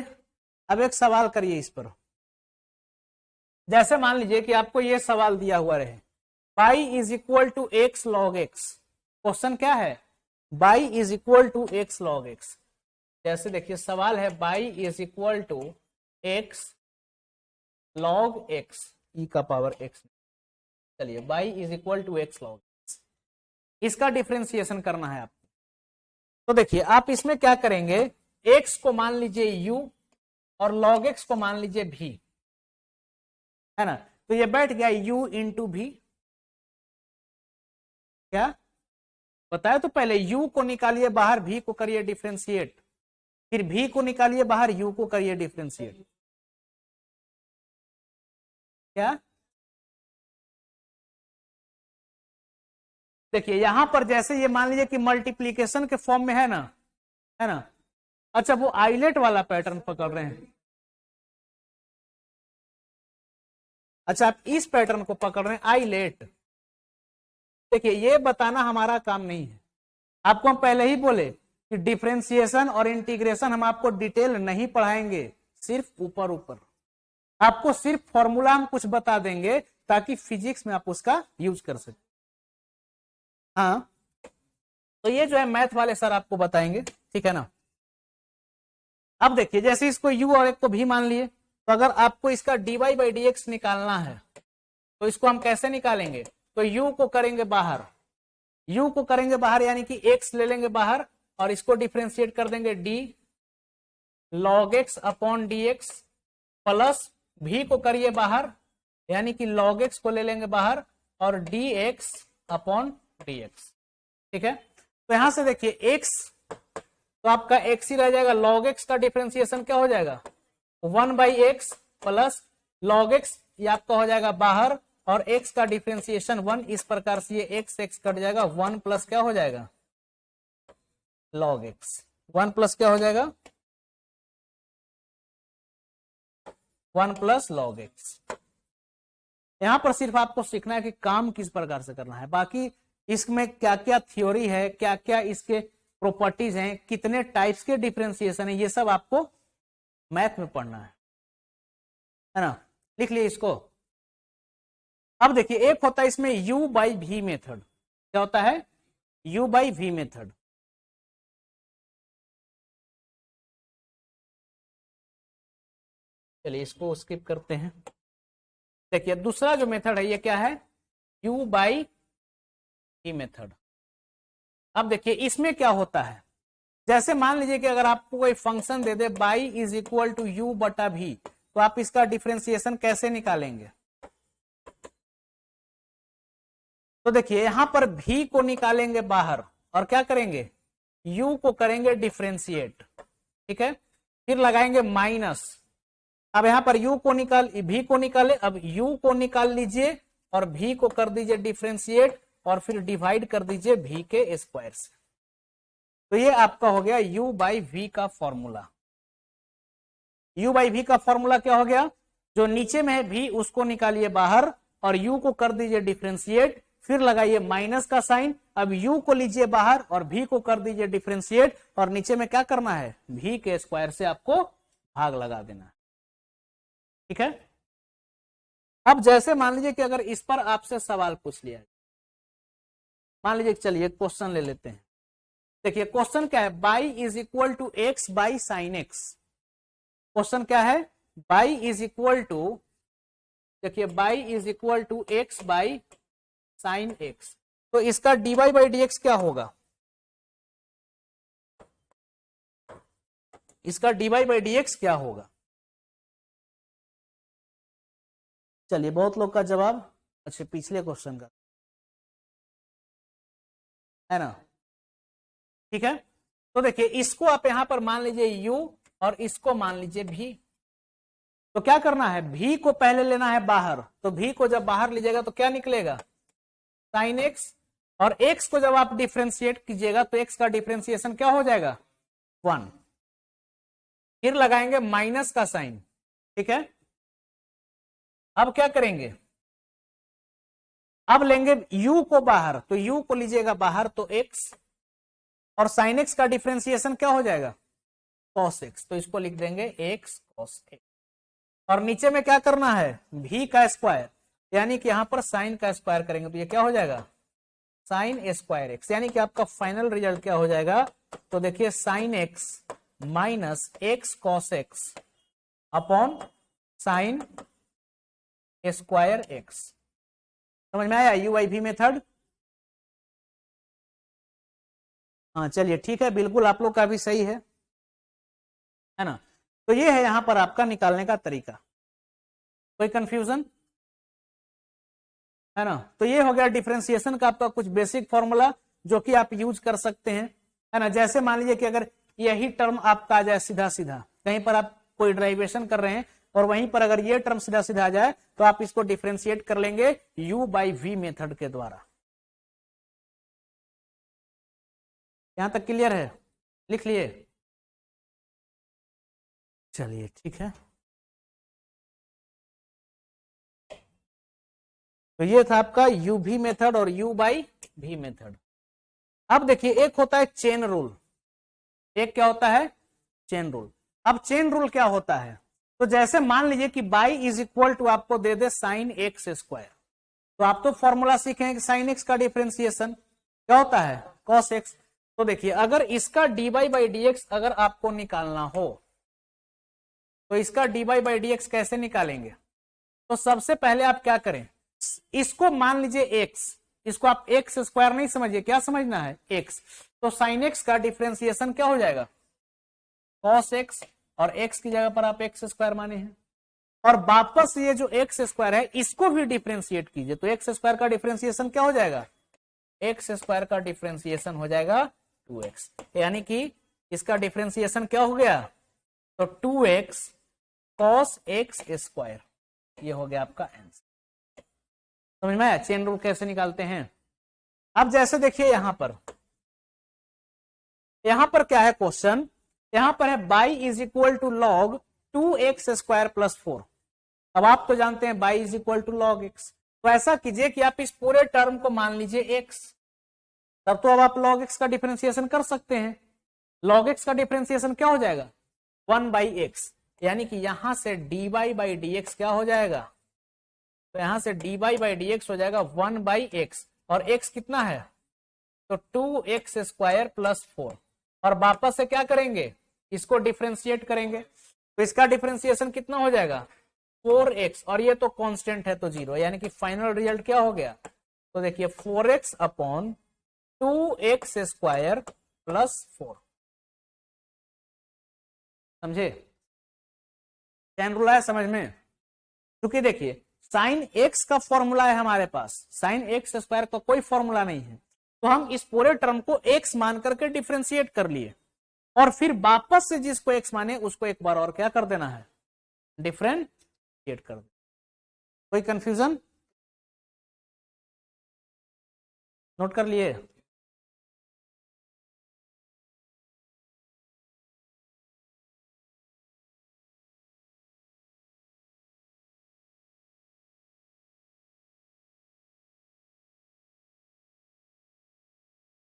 अब एक सवाल करिए इस पर। जैसे मान लीजिए कि आपको ये सवाल दिया हुआ रहे, y is equal to x log x. Question क्या है? Y is equal to x log x. जैसे देखिए सवाल है y is equal to x log x e का पावर एक्स। चलिए y is equal to x log x, इसका डिफरेंशिएशन करना है आपको। तो देखिए आप इसमें क्या करेंगे, एक्स को मान लीजिए यू और लॉग एक्स को मान लीजिए भी, है ना। तो ये बैठ गया u इंटू भी। क्या बताया? तो पहले u को निकालिए बाहर, v को करिए डिफरेंशिएट, फिर v को निकालिए बाहर, u को करिए डिफरेंशिएट। क्या देखिए यहां पर जैसे ये मान लीजिए कि मल्टीप्लीकेशन के फॉर्म में है ना, है ना। अच्छा वो आइलेट वाला पैटर्न पकड़ रहे हैं। अच्छा आप इस पैटर्न को पकड़ रहे हैं आइलेट। देखिए ये बताना हमारा काम नहीं है। आपको हम पहले ही बोले कि डिफरेंशिएशन और इंटीग्रेशन हम आपको डिटेल नहीं पढ़ाएंगे, सिर्फ ऊपर ऊपर आपको सिर्फ फॉर्मूला हम कुछ बता देंगे ताकि फिजिक्स में आप उसका यूज कर सके। हाँ तो ये जो है मैथ वाले सर आपको बताएंगे, ठीक है ना। अब देखिए जैसे इसको u और एक को भी मान लिए, तो अगर आपको इसका dy बाई डी एक्स निकालना है तो इसको हम कैसे निकालेंगे? तो u को करेंगे बाहर, u को करेंगे बाहर यानी कि x ले लेंगे बाहर और इसको डिफरेंशिएट कर देंगे d log x upon D x, plus v को करिए बाहर यानी कि log x को ले लेंगे बाहर और dx अपॉन dx। ठीक है, तो यहां से देखिए x तो आपका x ही रह जाएगा, log x का डिफरेंशिएशन क्या हो जाएगा 1 by x plus log x, ये आपका हो जाएगा बाहर और x का डिफरेंशिएशन 1। इस प्रकार से ये x कट जाएगा, 1 प्लस क्या हो जाएगा log x, 1 प्लस क्या हो जाएगा 1 प्लस log x। यहां पर सिर्फ आपको सीखना है कि काम किस प्रकार से करना है, बाकी इसमें क्या क्या थ्योरी है, क्या क्या इसके प्रॉपर्टीज हैं, कितने टाइप्स के डिफरेंशिएशन है, ये सब आपको मैथ में पढ़ना है ना। लिख लिए इसको। अब देखिए एक होता है इसमें u बाई v मेथड। क्या होता है? u by v method. चलिए इसको स्किप करते हैं। देखिए दूसरा जो मेथड है ये क्या है, u बाई v मेथड। अब देखिए इसमें क्या होता है, जैसे मान लीजिए कि अगर आपको कोई फंक्शन दे दे y is equal to u बटा भी, तो आप इसका डिफरेंशिएशन कैसे निकालेंगे? तो देखिए यहां पर भी को निकालेंगे बाहर और क्या करेंगे u को करेंगे डिफरेंशिएट, ठीक है, फिर लगाएंगे माइनस। अब यहां पर u को निकाल भी को निकाले, अब u को निकाल लीजिए और भी को कर दीजिए डिफरेंशिएट और फिर डिवाइड कर दीजिए भी के स्क्वायर से। तो ये आपका हो गया u बाई वी का फॉर्मूला। u बाई वी का फॉर्मूला क्या हो गया, जो नीचे में है v उसको निकालिए बाहर और u को कर दीजिए डिफरेंशिएट, फिर लगाइए माइनस का साइन। अब u को लीजिए बाहर और v को कर दीजिए डिफरेंशिएट और नीचे में क्या करना है v के स्क्वायर से आपको भाग लगा देना है। ठीक है, अब जैसे मान लीजिए कि अगर इस पर आपसे सवाल पूछ लिया, मान लीजिए चलिए क्वेश्चन ले लेते हैं। देखिए क्वेश्चन क्या है, y is equal to x by sine x. Question क्या है, बाई इज इक्वल टू, देखिए y is equal to x by sine x. तो इसका dy बाई डी एक्स क्या होगा, इसका dy बाई डी एक्स क्या होगा? चलिए बहुत लोग का जवाब अच्छा पिछले क्वेश्चन का है ना। ठीक है, तो देखिए इसको आप यहां पर मान लीजिए u और इसको मान लीजिए v। तो क्या करना है, v को पहले लेना है बाहर, तो v को जब बाहर लीजिएगा तो क्या निकलेगा, साइन x, और x को जब आप डिफ्रेंशिएट कीजिएगा तो x का डिफ्रेंशिएशन क्या हो जाएगा, 1। फिर लगाएंगे माइनस का साइन, ठीक है। अब क्या करेंगे, अब लेंगे u को बाहर, तो u को लीजिएगा बाहर तो x, और साइन x का डिफ्रेंशिएशन क्या हो जाएगा, cos x, तो इसको लिख देंगे x cos x। और नीचे में क्या करना है, v का स्क्वायर, यानी कि यहां पर साइन का स्क्वायर करेंगे तो ये क्या हो जाएगा, साइन स्क्वायर एक्स, यानी कि आपका फाइनल रिजल्ट क्या हो जाएगा, तो देखिए sine x minus x cos x upon sine square x. समझ में आया यू बाई वी मेथड। हाँ चलिए ठीक है, बिल्कुल आप लोग का भी सही है ना। तो ये है यहां पर आपका निकालने का तरीका, कोई कंफ्यूजन है ना। तो ये हो गया डिफरेंशिएशन का आपका कुछ बेसिक फॉर्मूला जो कि आप यूज कर सकते हैं, है ना। जैसे मान लीजिए कि अगर यही टर्म आपका आ जाए सीधा सीधा, कहीं पर आप कोई डेरिवेशन कर रहे हैं और वहीं पर अगर ये टर्म सीधा सीधा आ जाए तो आप इसको डिफरेंशिएट कर लेंगे u बाई वी मेथड के द्वारा। यहां तक क्लियर है, लिख लिए, चलिए ठीक है। तो ये था आपका u v मेथड और u बाई v मेथड। अब देखिए एक होता है चेन रूल, एक क्या होता है, चेन रूल। अब चेन रूल क्या होता है, तो जैसे मान लीजिए कि बाई इज इक्वल टू आपको दे दे साइन एक्स स्क्वायर, तो आप तो फॉर्मूला सीखे हैं कि साइन एक्स का डिफरेंशिएशन क्या होता है, कॉस एक्स। तो देखिए अगर इसका d y by d x अगर आपको निकालना हो तो इसका d y by d x कैसे निकालेंगे, तो सबसे पहले आप क्या करें, इसको मान लीजिए x, इसको आप एक्स स्क्वायर नहीं समझिए, क्या समझना है, x। तो साइन एक्स का डिफरेंशिएशन क्या हो जाएगा, cos x, और x की जगह पर आप एक्स स्क्वायर माने हैं, और वापस ये जो एक्स स्क्वायर है इसको भी डिफरेंशिएट कीजिए, तो एक्स स्क्वायर का डिफरेंशिएशन क्या हो जाएगा, एक्स स्क्वायर का डिफरेंशिएशन हो जाएगा 2x, यानी कि इसका डिफरेंशिएशन क्या हो गया, तो 2x cos x स्क्वायर, ये हो गया आपका आंसर। समझ में आया चेन रूल कैसे निकालते हैं। अब जैसे देखिए यहां पर क्या है क्वेश्चन, यहां पर है y is equal to log 2x square plus 4। अब आप तो जानते हैं y is equal to log x, तो ऐसा कीजिए कि आप इस पूरे टर्म को मान लीजिए x, तब तो अब आप log x का डिफरेंशिएशन कर सकते हैं। log x का डिफरेंशिएशन क्या हो जाएगा, 1 बाई एक्स, यानी कि यहां से dy बाई डी एक्स क्या हो जाएगा, तो यहां से dy बाई डी एक्स हो जाएगा 1 बाई एक्स, और x कितना है, तो 2x स्क्वायर प्लस 4, और वापस से क्या करेंगे, इसको डिफरेंशिएट करेंगे, तो इसका डिफरेंशिएशन कितना हो जाएगा 4x, और ये तो कांस्टेंट है तो 0, यानी कि फाइनल रिजल्ट क्या हो गया, तो देखिए 4x upon 2x square plus 4। समझे, चैन रूल है समझ में। क्योंकि देखिए साइन x का फॉर्मूला है हमारे पास, साइन एक्स स्क्वायर का कोई फॉर्मूला नहीं है, तो हम इस पूरे टर्म को x मान करके डिफरेंशिएट कर लिए, और फिर वापस से जिसको x माने उसको एक बार और क्या कर देना है, डिफरेंशिएट कर दे। कोई कंफ्यूजन, नोट कर लिए।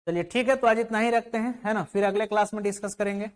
चलिए ठीक है, तो आज इतना ही रखते हैं, है ना, फिर अगले क्लास में डिस्कस करेंगे।